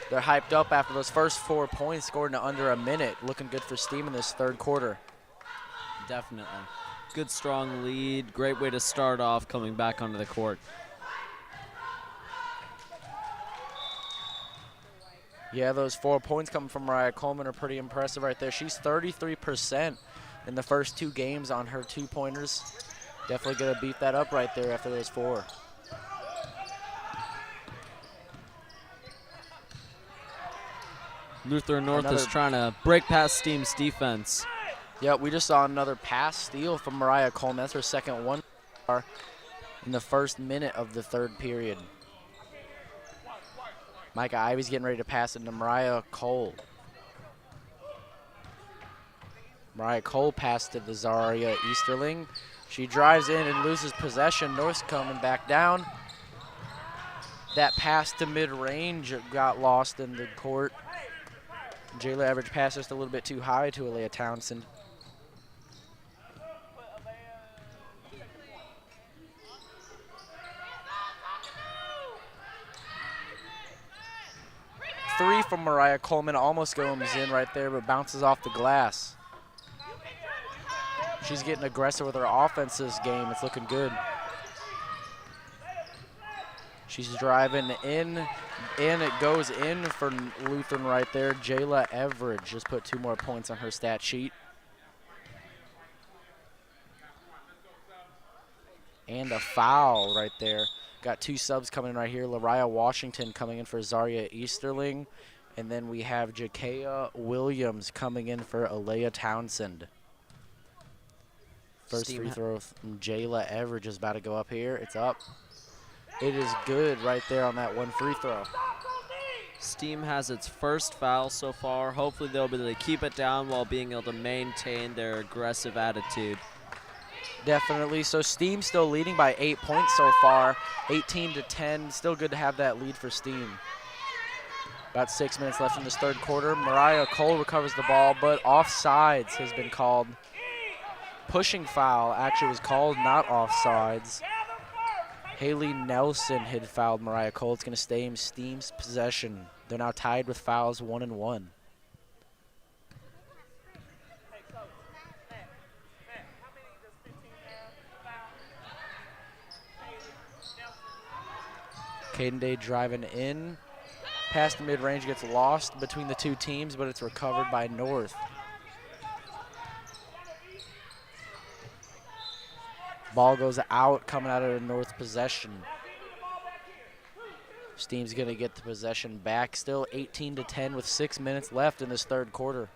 They're hyped up after those first 4 points scored in under a minute. Looking good for Steam in this third quarter. Definitely. Good, strong lead. Great way to start off coming back onto the court. Yeah, those 4 points coming from Mariah Coleman are pretty impressive right there. She's 33% in the first 2 games on her 2-pointers. Definitely going to beat that up right there after those 4. Lutheran North is trying to break past Steam's defense. Yeah, we just saw another pass steal from Mariah Coleman. That's her second one in the first minute of the third period. Micah Ivy's getting ready to pass it to Mariah Cole. Mariah Cole passed to the Zaria Easterling. She drives in and loses possession. North's coming back down. That pass to mid-range got lost in the court. Jayla Average passed just a little bit too high to Alea Townsend. Three from Mariah Coleman, almost goes in right there, but bounces off the glass. She's getting aggressive with her offense this game. It's looking good. She's driving in, and it goes in for Lutheran right there. Jayla Everidge just put 2 more points on her stat sheet. And a foul right there. Got 2 subs coming in right here. Lariah Washington coming in for Zaria Easterling. And then we have Jakea Williams coming in for Alea Townsend. First free throw from Jayla Everidge is about to go up here. It's up. It is good right there on that 1 free throw. Steam has its first foul so far. Hopefully they'll be able to keep it down while being able to maintain their aggressive attitude. Definitely. So Steam still leading by 8 points so far, 18-10. Still good to have that lead for Steam. About 6 minutes left in this third quarter. Mariah Cole recovers the ball, but offsides has been called. Pushing foul actually was called, not offsides. Haley Nelson had fouled Mariah Cole. It's going to stay in Steam's possession. They're now tied with fouls 1-1. Caden Day driving in. Past the mid-range, gets lost between the 2 teams, but it's recovered by North. Ball goes out, coming out of the North possession. Steam's going to get the possession back. Still 18-10 with 6 minutes left in this third quarter.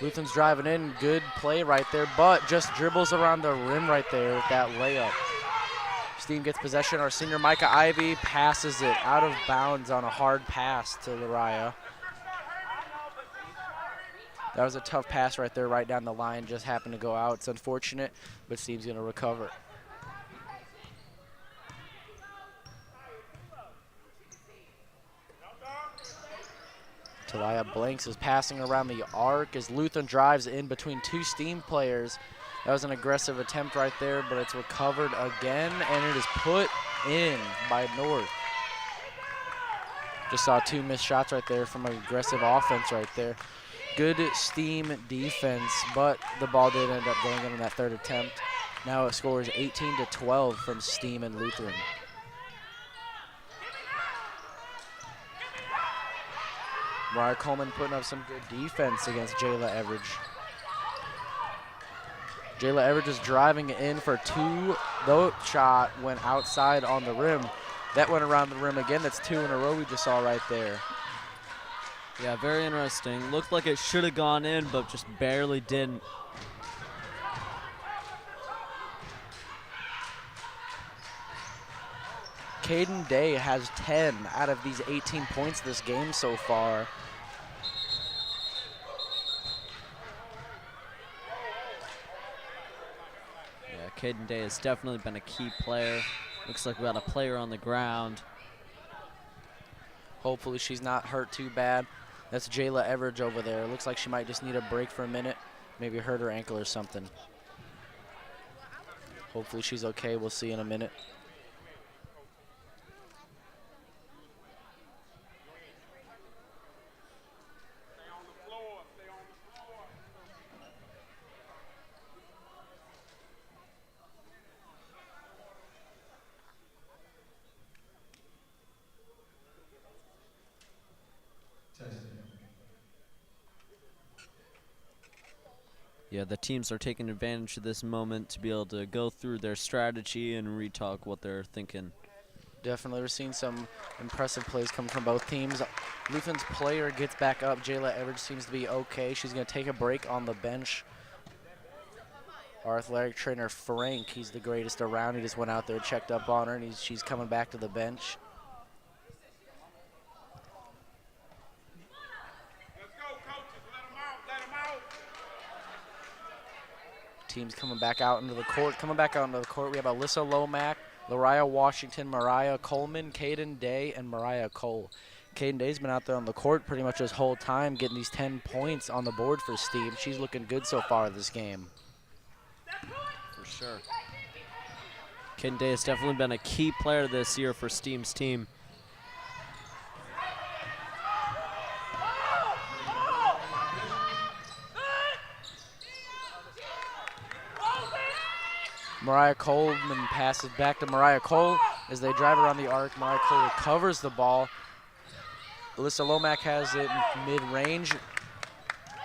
Lutheran's driving in, good play right there, but just dribbles around the rim right there with that layup. Steam gets possession. Our senior Micah Ivy passes it out of bounds on a hard pass to Lariah. That was a tough pass right there, right down the line, just happened to go out. It's unfortunate, but Steam's gonna recover. Talia Blanks is passing around the arc as Lutheran drives in between 2 Steam players. That was an aggressive attempt right there, but it's recovered again, and it is put in by North. Just saw 2 missed shots right there from an aggressive offense right there. Good Steam defense, but the ball did end up going in on that 3rd attempt. Now it scores 18-12 from Steam and Lutheran. Mariah Coleman putting up some good defense against Jayla Everidge. Jayla Everidge is driving in for 2. The shot went outside on the rim. That went around the rim again. That's 2 in a row we just saw right there. Yeah, very interesting. Looked like it should have gone in, but just barely didn't. Caden Day has 10 out of these 18 points this game so far. Yeah, Caden Day has definitely been a key player. Looks like we got a player on the ground. Hopefully she's not hurt too bad. That's Jayla Everidge over there. Looks like she might just need a break for a minute. Maybe hurt her ankle or something. Hopefully she's okay. We'll see in a minute. Yeah, the teams are taking advantage of this moment to be able to go through their strategy and retalk what they're thinking. Definitely, we're seeing some impressive plays coming from both teams. Lutheran's player gets back up. Jayla Everidge seems to be okay. She's going to take a break on the bench. Our athletic trainer, Frank, he's the greatest around. He just went out there, checked up on her, and she's coming back to the bench. Teams coming back out into the court. We have Alyssa Lomack, Lariah Washington, Mariah Coleman, Caden Day, and Mariah Cole. Caden Day's been out there on the court pretty much this whole time, getting these 10 points on the board for Steam. She's looking good so far this game. For sure. Caden Day has definitely been a key player this year for Steam's team. Mariah Coleman passes back to Mariah Cole as they drive around the arc. Mariah Cole recovers the ball. Alyssa Lomack has it in mid-range.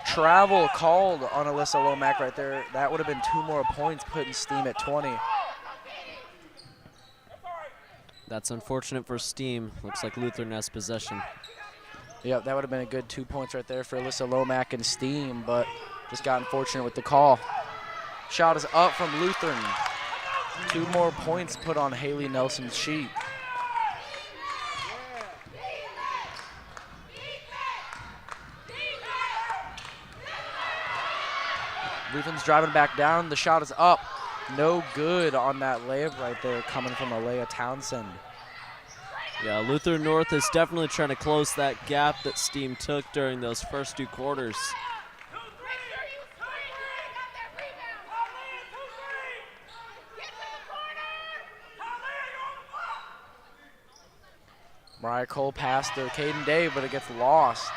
Travel called on Alyssa Lomack right there. That would have been 2 more points, putting Steam at 20. That's unfortunate for Steam. Looks like Lutheran has possession. Yep, that would have been a good 2 points right there for Alyssa Lomack and Steam, but just got unfortunate with the call. Shot is up from Lutheran. 2 more points put on Haley Nelson's sheet. Lutheran's driving back down. The shot is up. No good on that layup right there coming from Alea Townsend. Yeah, Lutheran North is definitely trying to close that gap that Steam took during those first 2 quarters. Mariah Cole passed to Caden Day, but it gets lost.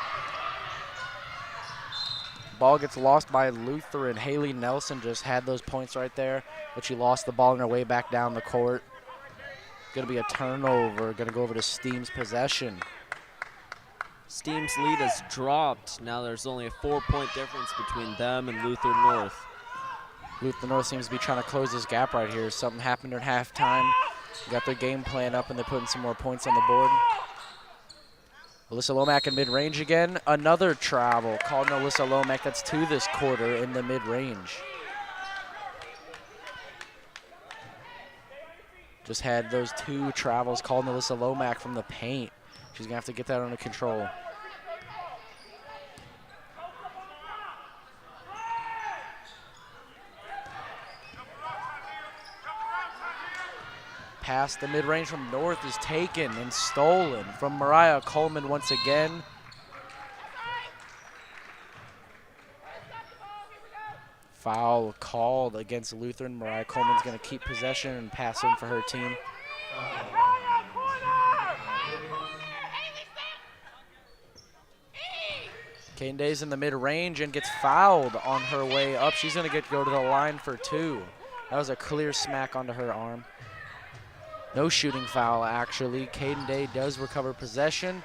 Ball gets lost by Lutheran. Haley Nelson just had those points right there, but she lost the ball on her way back down the court. Gonna be a turnover, gonna go over to Steam's possession. Steam's lead has dropped. Now there's only a 4-point difference between them and Lutheran North. Lutheran North seems to be trying to close this gap right here. Something happened at halftime. Got their game plan up and they're putting some more points on the board. Alyssa Lomack in mid-range again. Another travel called on Alyssa Lomack. That's 2 this quarter in the mid-range. Just had those 2 travels called on Alyssa Lomack from the paint. She's going to have to get that under control. Pass the mid-range from North is taken and stolen from Mariah Coleman once again. Foul called against Lutheran. Mariah Coleman's going to keep possession and pass in for her team. Caden Day's in the mid-range and gets fouled on her way up. She's going to go to the line for 2. That was a clear smack onto her arm. No shooting foul, actually. Caden Day does recover possession.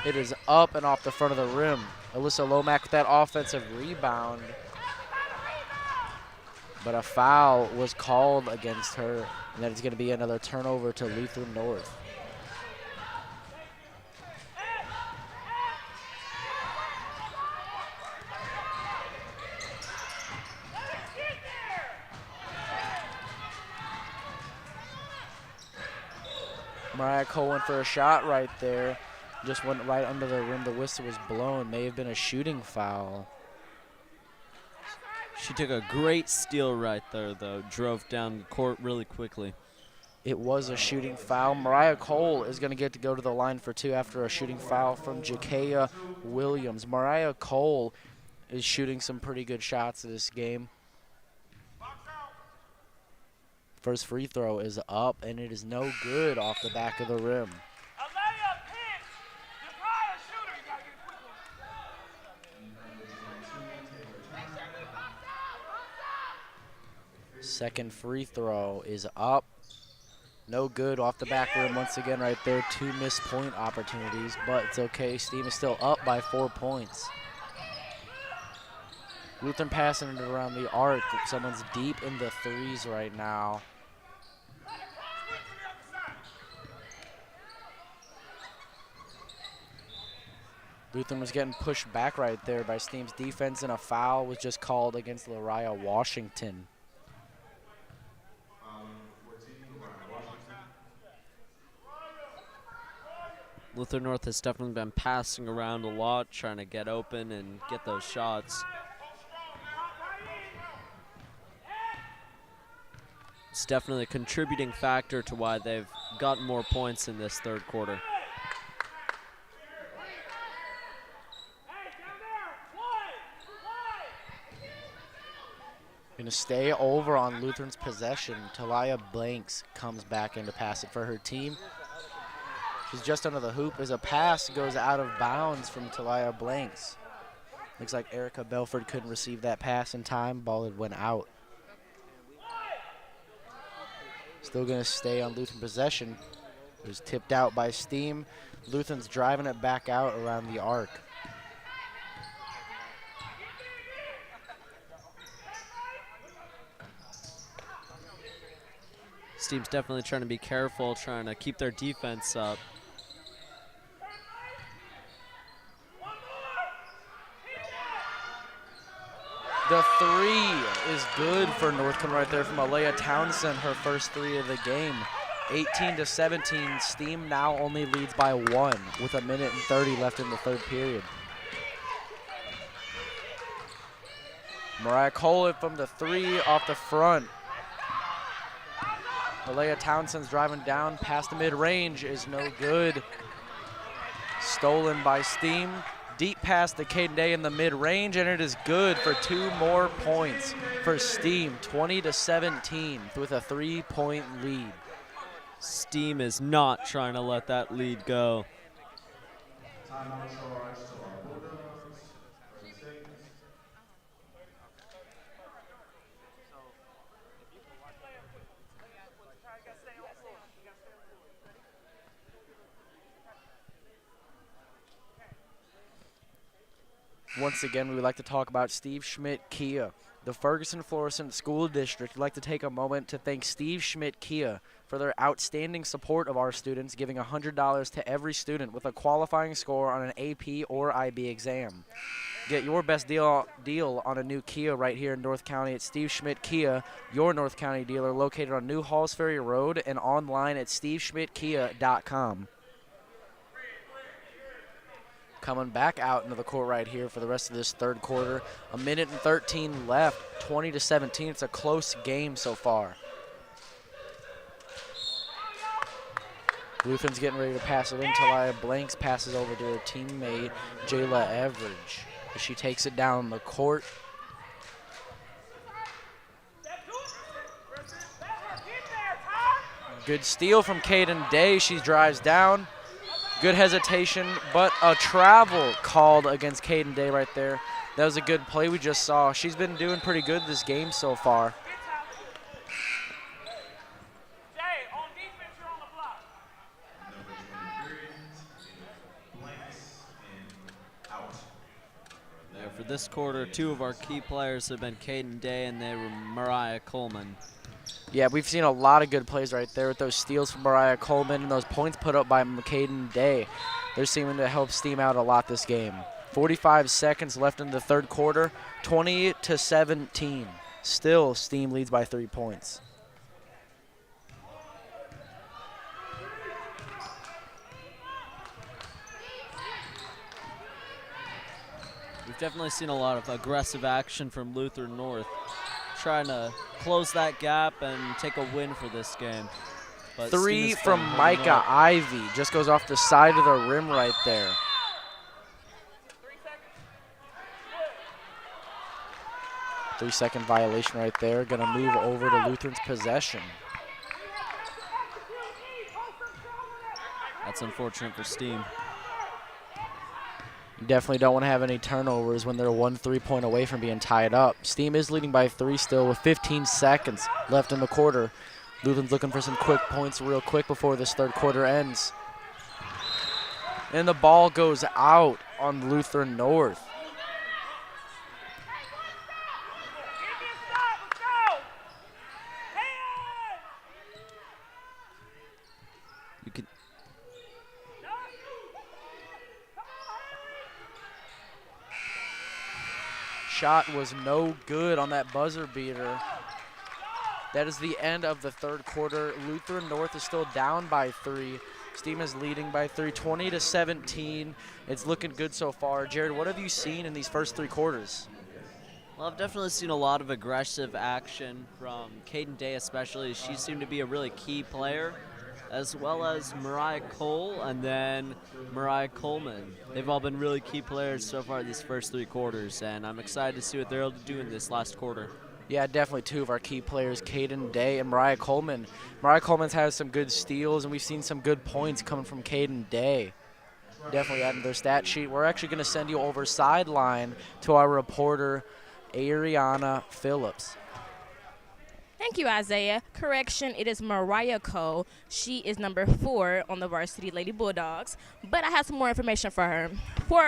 It is up and off the front of the rim. Alyssa Lomack with that offensive rebound. But a foul was called against her, and that is going to be another turnover to Lutheran North. Mariah Cole went for a shot right there. Just went right under the rim. The whistle was blown. May have been a shooting foul. She took a great steal right there, though. Drove down the court really quickly. It was a shooting foul. Mariah Cole is going to get to go to the line for 2 after a shooting foul from Jakaya Williams. Mariah Cole is shooting some pretty good shots this game. First free throw is up, and it is no good off the back of the rim. Second free throw is up. No good off the back rim once again right there. 2 missed point opportunities, but it's okay. Steam is still up by 4 points. Lutheran passing it around the arc. Someone's deep in the 3s right now. Lutheran was getting pushed back right there by Steam's defense, and a foul was just called against Lariah Washington. Lutheran North has definitely been passing around a lot, trying to get open and get those shots. It's definitely a contributing factor to why they've gotten more points in this 3rd quarter. Going to stay over on Lutheran's possession. Talia Blanks comes back in to pass it for her team. She's just under the hoop as a pass goes out of bounds from Talia Blanks. Looks like Erica Belford couldn't receive that pass in time. Ball had went out. Still going to stay on Lutheran possession. It was tipped out by Steam. Lutheran's driving it back out around the arc. Steam's definitely trying to be careful, trying to keep their defense up. The three is good for Northland right there from Alea Townsend, her first three of the game. 18-17, Steam now only leads by 1 with 1:30 left in the third period. Mariah Colin from the three off the front. Alea Townsend's driving down past the mid-range is no good. Stolen by Steam. Deep pass to Caden Day in the mid-range, and it is good for 2 more points for Steam, 20-17 with a 3-point lead. Steam is not trying to let that lead go. Once again, we would like to talk about Steve Schmidt Kia. The Ferguson-Florissant School District would like to take a moment to thank Steve Schmidt Kia for their outstanding support of our students, giving $100 to every student with a qualifying score on an AP or IB exam. Get your best deal on a new Kia right here in North County at Steve Schmidt Kia, your North County dealer located on New Halls Ferry Road and online at steveschmidtkia.com. Coming back out into the court right here for the rest of this third quarter. 1:13 left, 20-17. It's a close game so far. Lutheran's getting ready to pass it in. Talia Blanks passes over to her teammate, Jayla Everidge. She takes it down the court. Good steal from Caden Day. She drives down. Good hesitation, but a travel called against Caden Day right there. That was a good play we just saw. She's been doing pretty good this game so far. Yeah, for this quarter, 2 of our key players have been Caden Day and they were Mariah Coleman. Yeah, we've seen a lot of good plays right there with those steals from Mariah Coleman and those points put up by Caden Day. They're seeming to help Steam out a lot this game. 45 seconds left in the third quarter, 20-17. Still, Steam leads by 3 points. We've definitely seen a lot of aggressive action from Lutheran North, trying to close that gap and take a win for this game. But 3 from Micah Ivy. Just goes off the side of the rim right there. Three-second violation right there. Going to move over to Lutheran's possession. That's unfortunate for Steam. You definitely don't want to have any turnovers when they're 1 3-point away from being tied up. Steam is leading by 3 still with 15 seconds left in the quarter. Lutheran's looking for some quick points real quick before this third quarter ends. And the ball goes out on Lutheran North. You could. Shot was no good on that buzzer beater. That is the end of the third quarter. Lutheran North is still down by 3. Steam is leading by 3, 20-17. It's looking good so far. Jared, what have you seen in these first 3 quarters? Well, I've definitely seen a lot of aggressive action from Caden Day especially. She seemed to be a really key player, as well as Mariah Cole and then Mariah Coleman. They've all been really key players so far these first 3 quarters, and I'm excited to see what they're able to do in this last quarter. Yeah, definitely 2 of our key players, Caden Day and Mariah Coleman. Mariah Coleman's had some good steals, and we've seen some good points coming from Caden Day. Definitely adding their stat sheet. We're actually going to send you over sideline to our reporter, Ariana Phillips. Thank you, Isaiah. Correction, it is Mariah Cole. She is number 4 on the Varsity Lady Bulldogs. But I have some more information for her,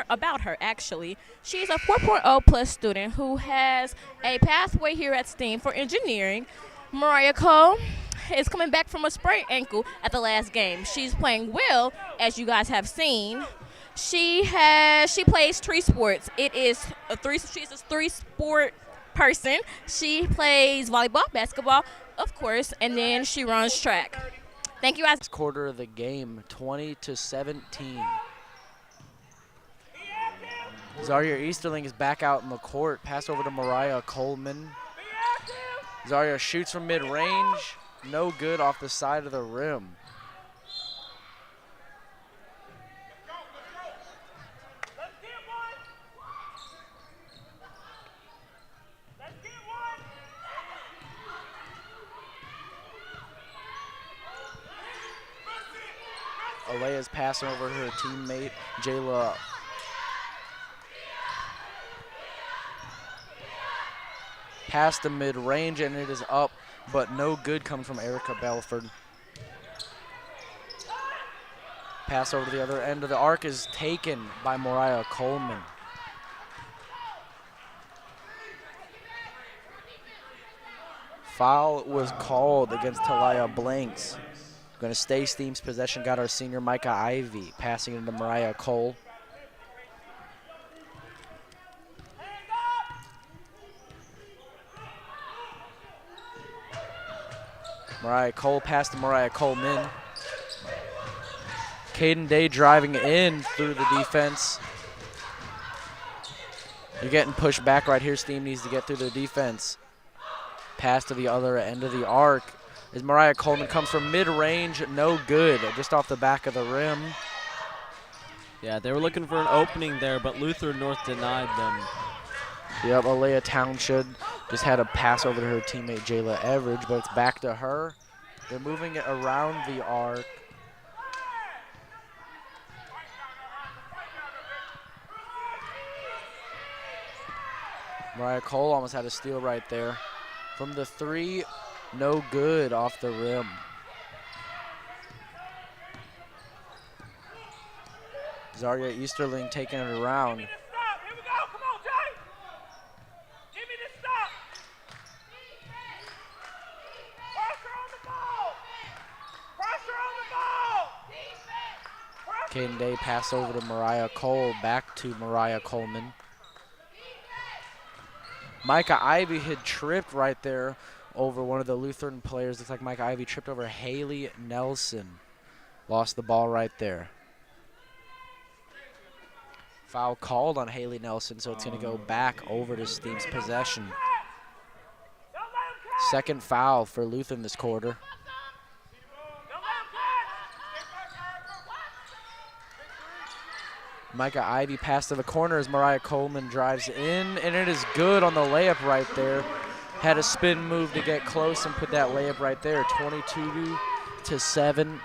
about her actually. She's a 4.0 plus student who has a pathway here at STEAM for engineering. Mariah Cole is coming back from a sprained ankle at the last game. She's playing well, as you guys have seen. She plays 3 sports. She's a 3-sport person. She plays volleyball, basketball, of course, and then she runs track. Thank you, guys. Quarter of the game, 20-17. Zaria Easterling is back out in the court. Pass over to Mariah Coleman. Zaria shoots from mid-range. No good off the side of the rim. Alea's passing over her teammate, Jayla. Past the mid-range, and it is up, but no good comes from Erica Belford. Pass over to the other end of the arc is taken by Mariah Coleman. Foul was called against Talia Blanks. Going to stay STEAM's possession. Got our senior Micah Ivy passing into Mariah Cole. Mariah Cole passed to Mariah Coleman. Caden Day driving in through the defense. You're getting pushed back right here. STEAM needs to get through the defense. Pass to the other end of the arc. As Mariah Coleman comes from mid-range, no good, just off the back of the rim. Yeah, they were looking for an opening there, but Luther North denied them. Yep, Alea Townshend just had a pass over to her teammate Jayla Everidge, but it's back to her. They're moving it around the arc. Mariah Cole almost had a steal right there. From the 3, no good off the rim. Zaria Easterling taking it around. Caden Day pass over to Mariah Cole, back to Mariah Coleman. Micah Ivy had tripped right there over one of the Lutheran players. Looks like Micah Ivy tripped over Haley Nelson. Lost the ball right there. Foul called on Haley Nelson, so it's going to go back over to STEAM's possession. Second foul for Lutheran this quarter. Micah Ivy pass to the corner as Mariah Coleman drives in, and it is good on the layup right there. Had a spin move to get close and put that layup right there, 22-17.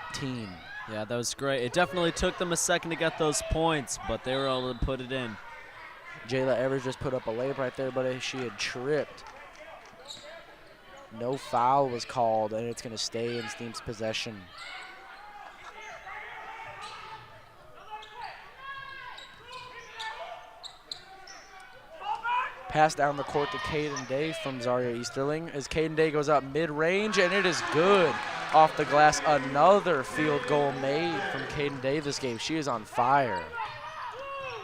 Yeah, that was great. It definitely took them a second to get those points, but they were able to put it in. Jayla Evers just put up a layup right there, but she had tripped. No foul was called, and it's going to stay in STEAM's possession. Pass down the court to Caden Day from Zaria Easterling as Caden Day goes up mid-range, and it is good off the glass. Another field goal made from Caden Day this game. She is on fire.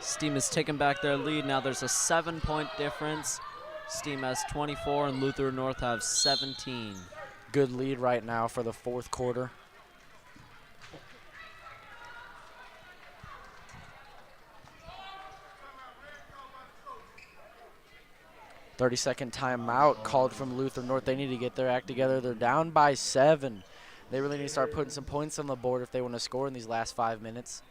STEAM has taken back their lead. Now there's a 7-point difference. STEAM has 24 and Luther North have 17. Good lead right now for the fourth quarter. .30-second timeout called from Luther North. They need to get their act together. They're down by 7. They really need to start putting some points on the board if they want to score in these last 5 minutes.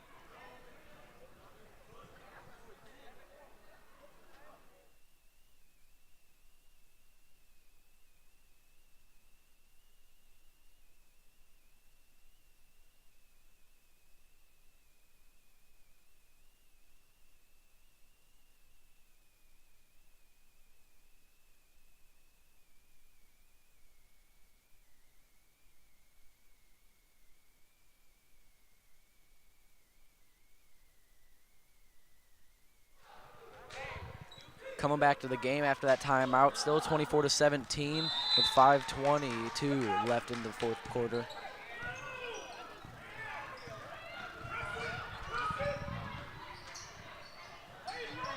coming back to the game after that timeout. Still 24-17 with 5:22 left in the fourth quarter.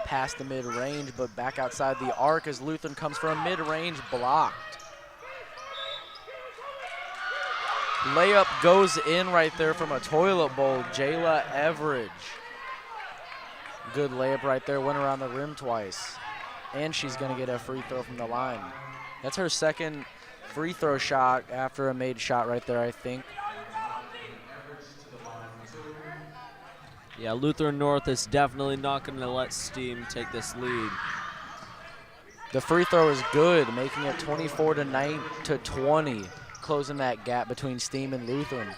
Past the mid-range, but back outside the arc as Lutheran comes for a mid-range blocked. Layup goes in right there from a toilet bowl. Jayla Everidge. Good layup right there, went around the rim twice. And she's gonna get a free throw from the line. That's her second free throw shot after a made shot right there, I think. Yeah, Lutheran North is definitely not going to let Steam take this lead. The free throw is good, making it 24-20, closing that gap between Steam and Lutheran.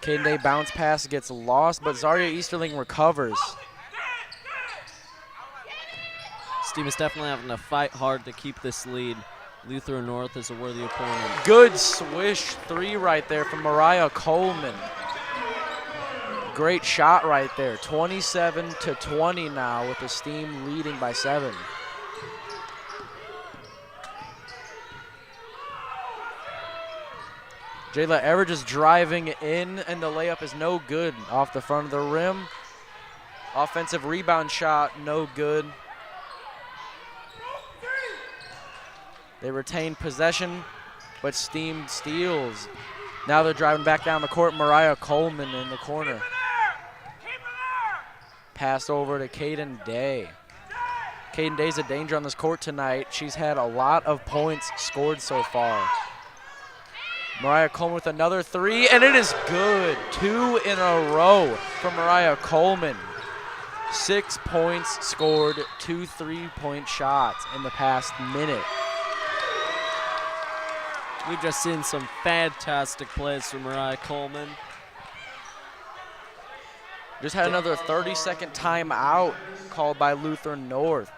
Caden Day bounce pass gets lost, but Zaria Easterling recovers. Steam is definitely having to fight hard to keep this lead. Lutheran North is a worthy opponent. Good swish three right there from Mariah Coleman. Great shot right there. 27-20 now with the Steam leading by 7. Jayla Everidge is driving in, and the layup is no good off the front of the rim. Offensive rebound shot, no good. They retain possession, but Steam steals. Now they're driving back down the court. Mariah Coleman in the corner. Pass over to Caden Day. Caden Day's a danger on this court tonight. She's had a lot of points scored so far. Mariah Coleman with another three, and it is good. 2 in a row from Mariah Coleman. 6 points scored, 2 3-point shots in the past minute. We've just seen some fantastic plays from Mariah Coleman. Just had another 30-second timeout called by Lutheran North.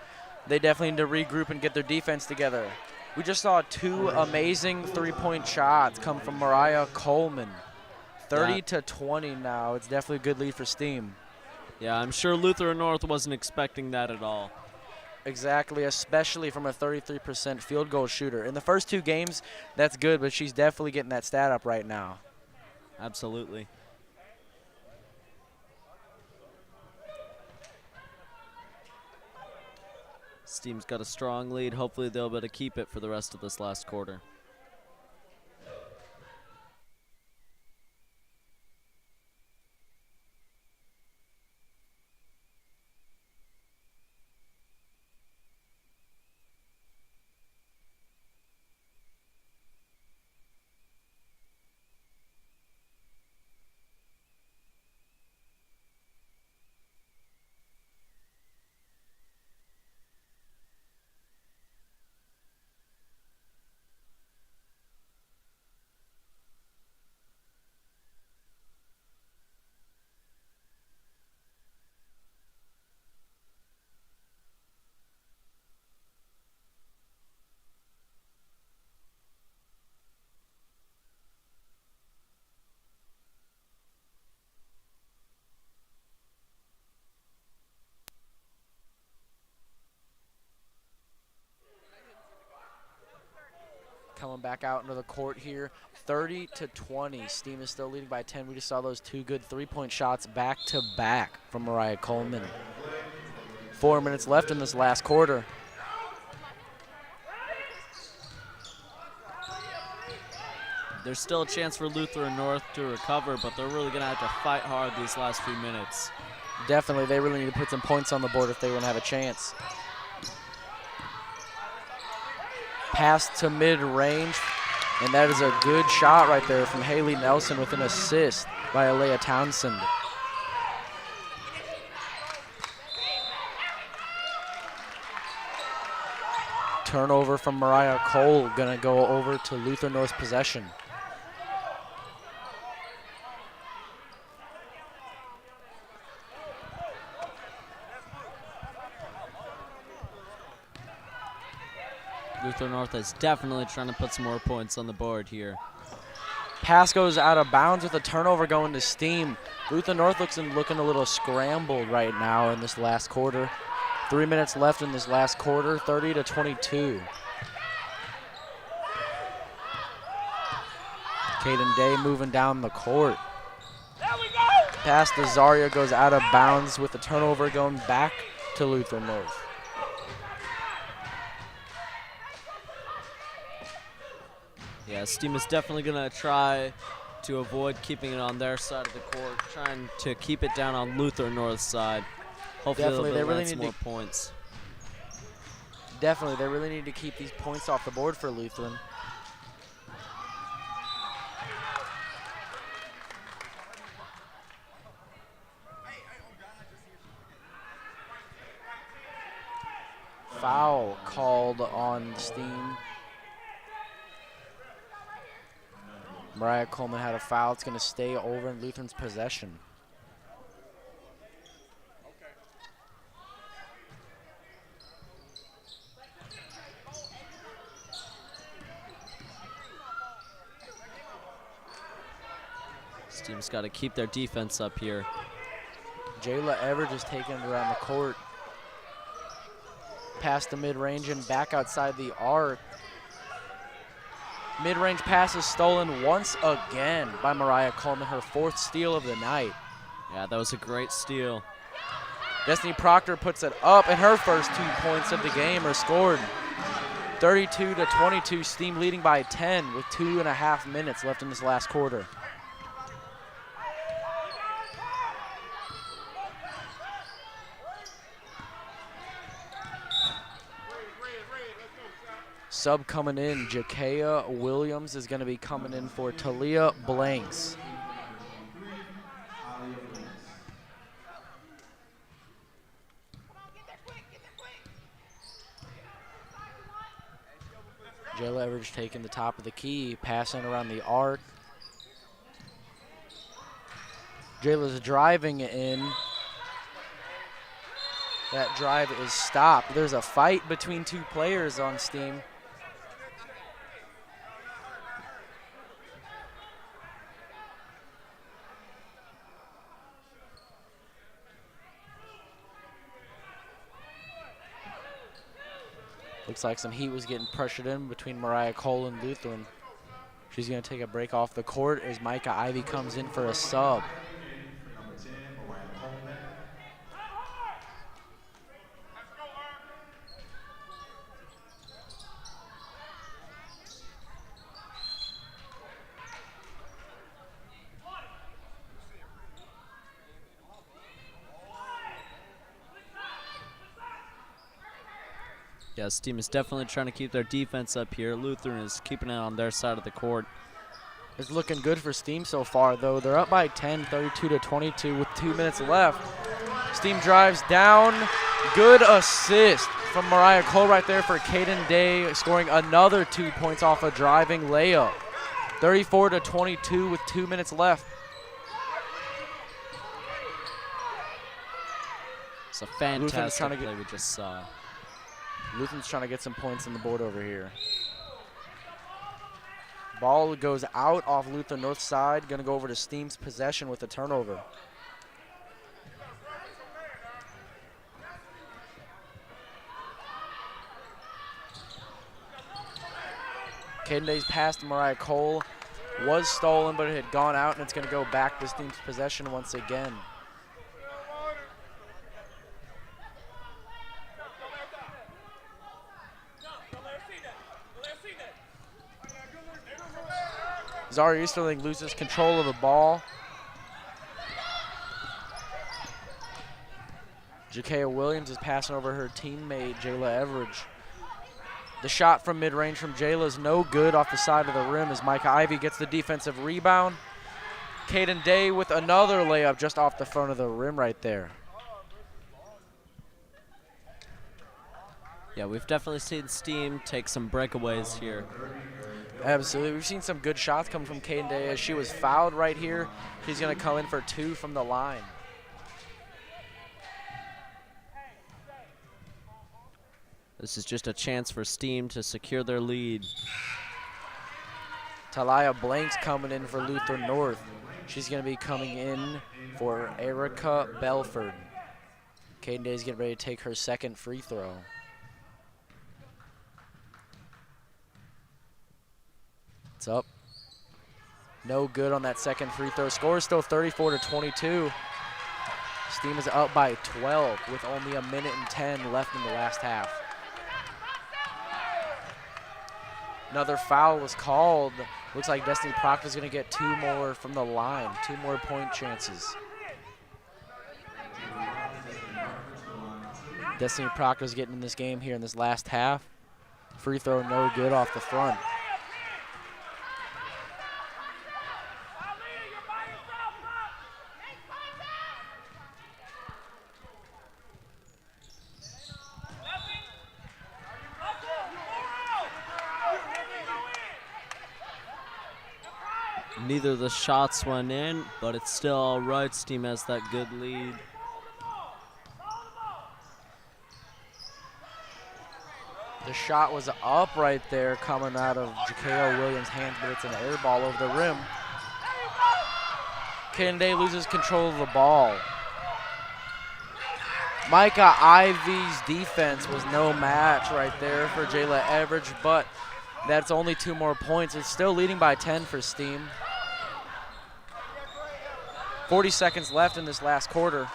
They definitely need to regroup and get their defense together. We just saw 2 amazing 3-point shots come from Mariah Coleman. 30-20 now. It's definitely a good lead for Steam. Yeah, I'm sure Lutheran North wasn't expecting that at all. Exactly, especially from a 33% field goal shooter. In the first 2 games, that's good, but she's definitely getting that stat up right now. Absolutely. Steam's got a strong lead. Hopefully they'll be able to keep it for the rest of this last quarter. Coming back out into the court here, 30-20. Steam is still leading by 10. We just saw those 2 good 3-point shots back to back from Mariah Coleman. 4 minutes left in this last quarter. There's still a chance for Lutheran North to recover, but they're really going to have to fight hard these last few minutes. Definitely, they really need to put some points on the board if they want to have a chance. Pass to mid-range, and that is a good shot right there from Haley Nelson with an assist by Alea Townsend. Turnover from Mariah Cole, gonna go over to Lutheran North's possession. Lutheran North is definitely trying to put some more points on the board here. Pass goes out of bounds with a turnover going to Steam. Lutheran North looking a little scrambled right now in this last quarter. 3 minutes left in this last quarter, 30-22. Caden Day moving down the court. Pass to Zaria goes out of bounds with the turnover going back to Lutheran North. Yeah, Steam is definitely going to try to avoid keeping it on their side of the court, trying to keep it down on Lutheran North's side. Hopefully Definitely, they'll land some more points. Definitely, they really need to keep these points off the board for Lutheran. Foul called on Steam. Mariah Coleman had a foul. It's going to stay over in Lutheran's possession. Steam's got to keep their defense up here. Jayla Everett is taking it around the court. Past the mid-range and back outside the arc. Mid-range pass is stolen once again by Mariah Coleman, her 4th steal of the night. Yeah, that was a great steal. Destiny Proctor puts it up, and her first 2 points of the game are scored. 32-22, Steam leading by 10 with 2.5 minutes left in this last quarter. Sub coming in, Jakea Williams is going to be coming in for Talia Blanks. Jayla Everidge taking the top of the key, passing around the arc. Jayla's driving in. That drive is stopped. There's a fight between 2 players on Steam. Looks like some heat was getting pressured in between Mariah Cole and Lutheran. She's going to take a break off the court as Micah Ivy comes in for a sub. Yeah, Steam is definitely trying to keep their defense up here. Lutheran is keeping it on their side of the court. It's looking good for Steam so far, though. They're up by 10, 32-22 with 2 minutes left. Steam drives down. Good assist from Mariah Cole right there for Caden Day, scoring another 2 points off a driving layup. 34-22 with 2 minutes left. It's a fantastic play we just saw. Lutheran's trying to get some points on the board over here. Ball goes out off Lutheran North side. Going to go over to Steam's possession with a turnover. Caden Day's pass to Mariah Cole was stolen, but it had gone out, and it's going to go back to Steam's possession once again. Zaria Easterling loses control of the ball. Jakea Williams is passing over her teammate, Jayla Everidge. The shot from mid-range from Jayla is no good off the side of the rim as Micah Ivy gets the defensive rebound. Caden Day with another layup just off the front of the rim right there. Yeah, we've definitely seen Steam take some breakaways here. Absolutely. We've seen some good shots come from Caden Day as she was fouled right here. She's going to come in for 2 from the line. This is just a chance for Steam to secure their lead. Talia Blanks coming in for Lutheran North. She's going to be coming in for Erica Belford. Caden Day's getting ready to take her second free throw. It's up. No good on that second free throw. Score is still 34-22. Steam is up by 12 with only a minute and 10 left in the last half. Another foul was called. Looks like Destiny Proctor's going to get 2 more from the line, 2 more point chances. Destiny Proctor's getting in this game here in this last half. Free throw no good off the front. Neither of the shots went in, but it's still all right. Steam has that good lead. The shot was up right there coming out of Jakeo Williams' hands, but it's an air ball over the rim. Caden Day loses control of the ball. Micah Ivy's defense was no match right there for Jayla Everidge, but that's only 2 more points. It's still leading by 10 for Steam. 40 seconds left in this last quarter.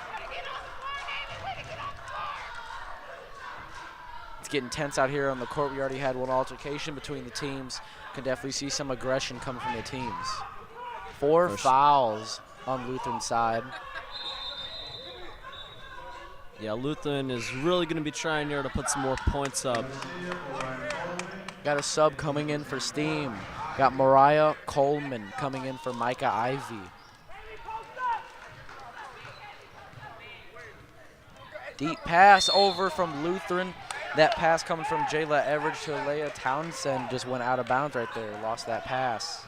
It's getting tense out here on the court. We already had one altercation between the teams. Can definitely see some aggression coming from the teams. 4 fouls on Lutheran's side. Yeah, Lutheran is really going to be trying here to put some more points up. Got a sub coming in for Steam. Got Mariah Coleman coming in for Micah Ivy. Deep pass over from Lutheran. That pass coming from Jayla Everidge to Leia Townsend just went out of bounds right there. Lost that pass.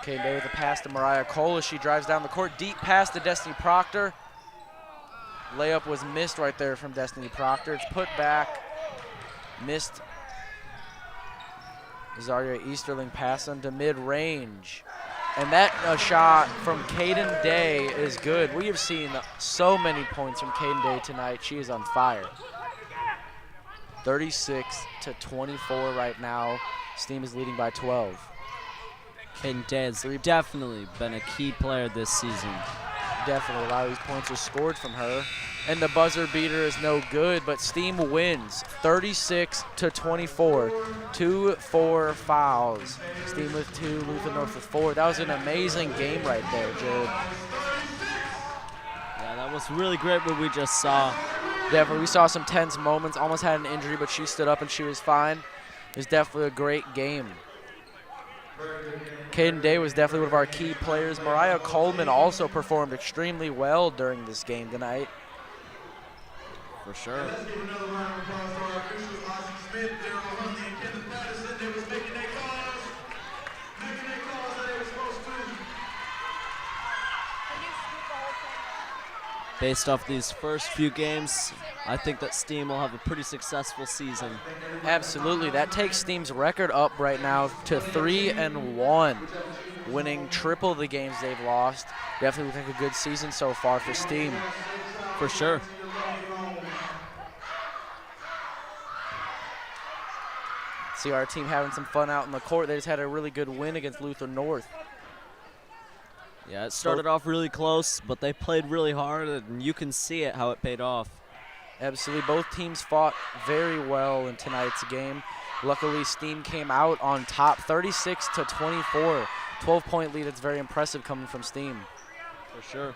Okay, there with a pass to Mariah Cole as she drives down the court. Deep pass to Destiny Proctor. Layup was missed right there from Destiny Proctor. It's put back. Missed. Zaria Easterling passing to mid-range. And that shot from Caden Day is good. We have seen so many points from Caden Day tonight. She is on fire. 36-24 right now. Steam is leading by 12. Caden Day has definitely been a key player this season. Definitely, a lot of these points are scored from her. And the buzzer beater is no good, but Steam wins 36-24. 2-4 fouls. Steam with 2, Luther North with 4. That was an amazing game right there, Jared. Yeah, that was really great what we just saw. Definitely, we saw some tense moments. Almost had an injury, but she stood up and she was fine. It was definitely a great game. Caden Day was definitely one of our key players. Mariah Coleman also performed extremely well during this game tonight. For sure. Based off these first few games, I think that Steam will have a pretty successful season. Absolutely. That takes Steam's record up right now to 3-1, winning triple the games they've lost. Definitely looking like a good season so far for Steam. For sure. See our team having some fun out in the court. They just had a really good win against Luther North. Yeah, it started off really close, but they played really hard, and you can see it how it paid off. Absolutely. Both teams fought very well in tonight's game. Luckily, Steam came out on top 36-24. 12-point lead. It's very impressive coming from Steam. For sure.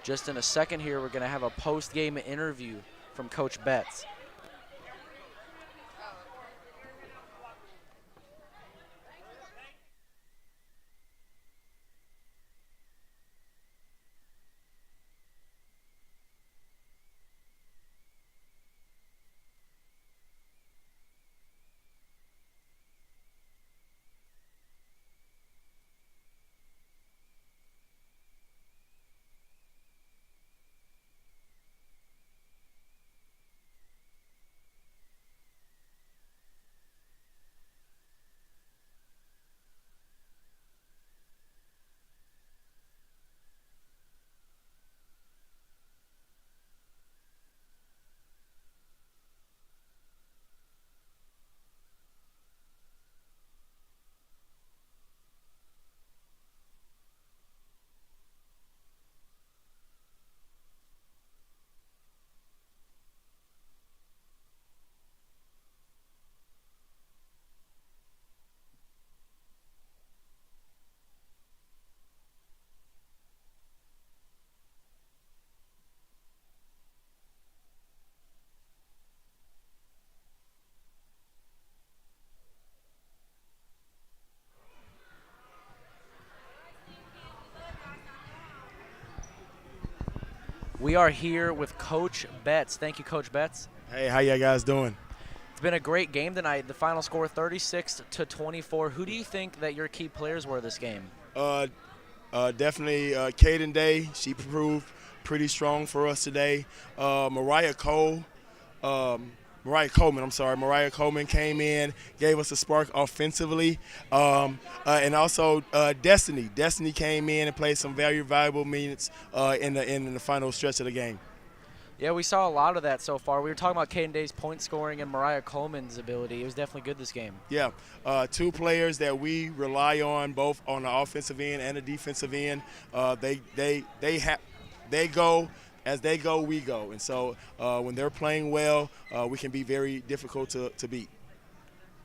Just in a second here, we're going to have a post-game interview from Coach Betts. We are here with Coach Betts. Thank you, Coach Betts. Hey, how you guys doing? It's been a great game tonight. The final score 36-24. Who do you think that your key players were this game? Definitely Kaden Day. She proved pretty strong for us today. Mariah Coleman, Mariah Coleman came in, gave us a spark offensively. And also Destiny. Destiny came in and played some valuable minutes in the final stretch of the game. Yeah, we saw a lot of that so far. We were talking about Caden Day's point scoring and Mariah Coleman's ability. It was definitely good this game. Yeah, two players that we rely on both on the offensive end and the defensive end. They go as they go, we go, and so when they're playing well, we can be very difficult to beat.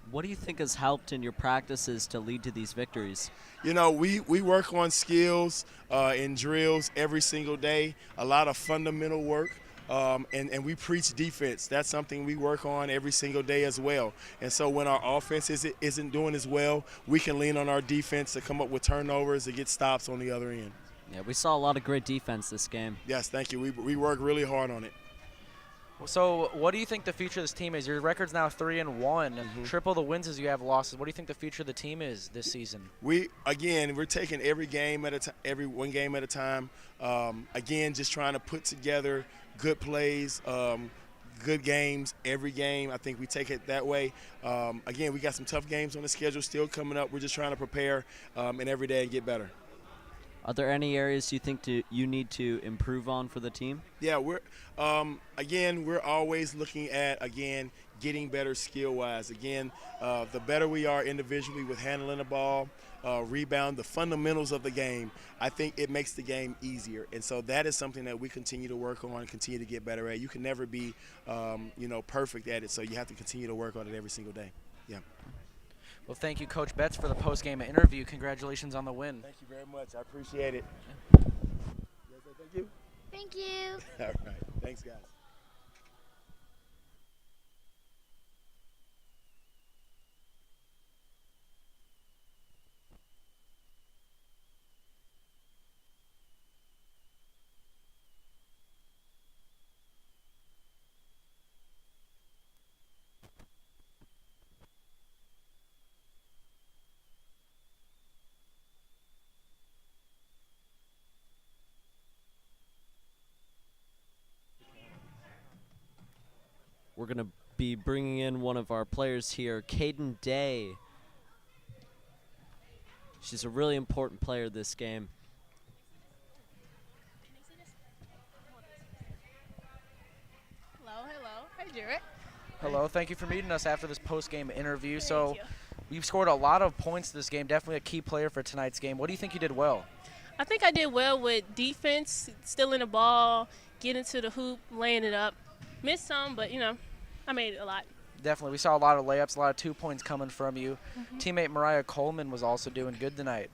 What do you think has helped in your practices to lead to these victories? You know, we work on skills and drills every single day, a lot of fundamental work. And we preach defense. That's something we work on every single day as well. And so when our offense isn't doing as well, we can lean on our defense to come up with turnovers to get stops on the other end. Yeah, we saw a lot of great defense this game. Yes, thank you. We work really hard on it. So what do you think the future of this team is? Your record's now 3-1, triple the wins as you have losses. What do you think the future of the team is this season? We're taking every game at a time, every one game at a time. Again, just trying to put together good plays, good games every game. I think we take it that way. Again, we got some tough games on the schedule still coming up. We're just trying to prepare and every day and get better. Are there any areas you think you need to improve on for the team? Yeah, we're always looking at getting better skill-wise. The better we are individually with handling the ball, rebound, the fundamentals of the game, I think it makes the game easier. And so that is something that we continue to work on, continue to get better at. You can never be, perfect at it, so you have to continue to work on it every single day. Yeah. Well, thank you, Coach Betts, for the post-game interview. Congratulations on the win. Thank you very much. I appreciate it. Thank you. Thank you. All right. Thanks, guys. We're going to be bringing in one of our players here, Kaden Day. She's a really important player this game. Hello. Hi, Jarrett. Hello. Thank you for meeting us after this post-game interview. Thank So you. you've scored a lot of points this game, definitely a key player for tonight's game. What do you think you did well? I think I did well with defense, stealing the ball, getting to the hoop, laying it up. Missed some, but, I made it a lot. Definitely. We saw a lot of layups, a lot of 2 points coming from you. Teammate Mariah Coleman was also doing good tonight.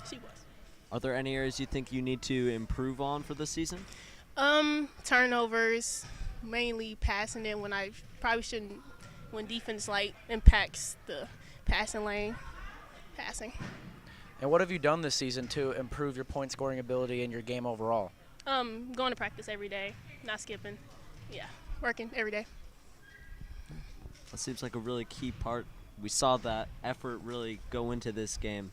She was. Are there any areas you think you need to improve on for this season? Turnovers, mainly passing it when I probably shouldn't, when defense impacts the passing lane, passing. And what have you done this season to improve your point scoring ability and your game overall? Going to practice every day, not skipping. Yeah, working every day. That seems like a really key part. We saw that effort really go into this game.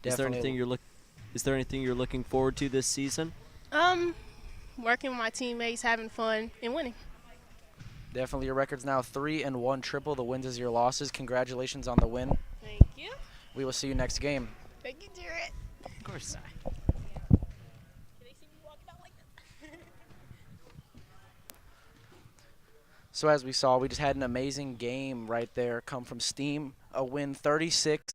Is there anything you're looking forward to this season? Working with my teammates, having fun, and winning. Definitely. Your record's now 3-1, triple the wins as your losses. Congratulations on the win. Thank you. We will see you next game. Thank you, Jarrett. Of course. So as we saw, we just had an amazing game right there come from Steam, a win 36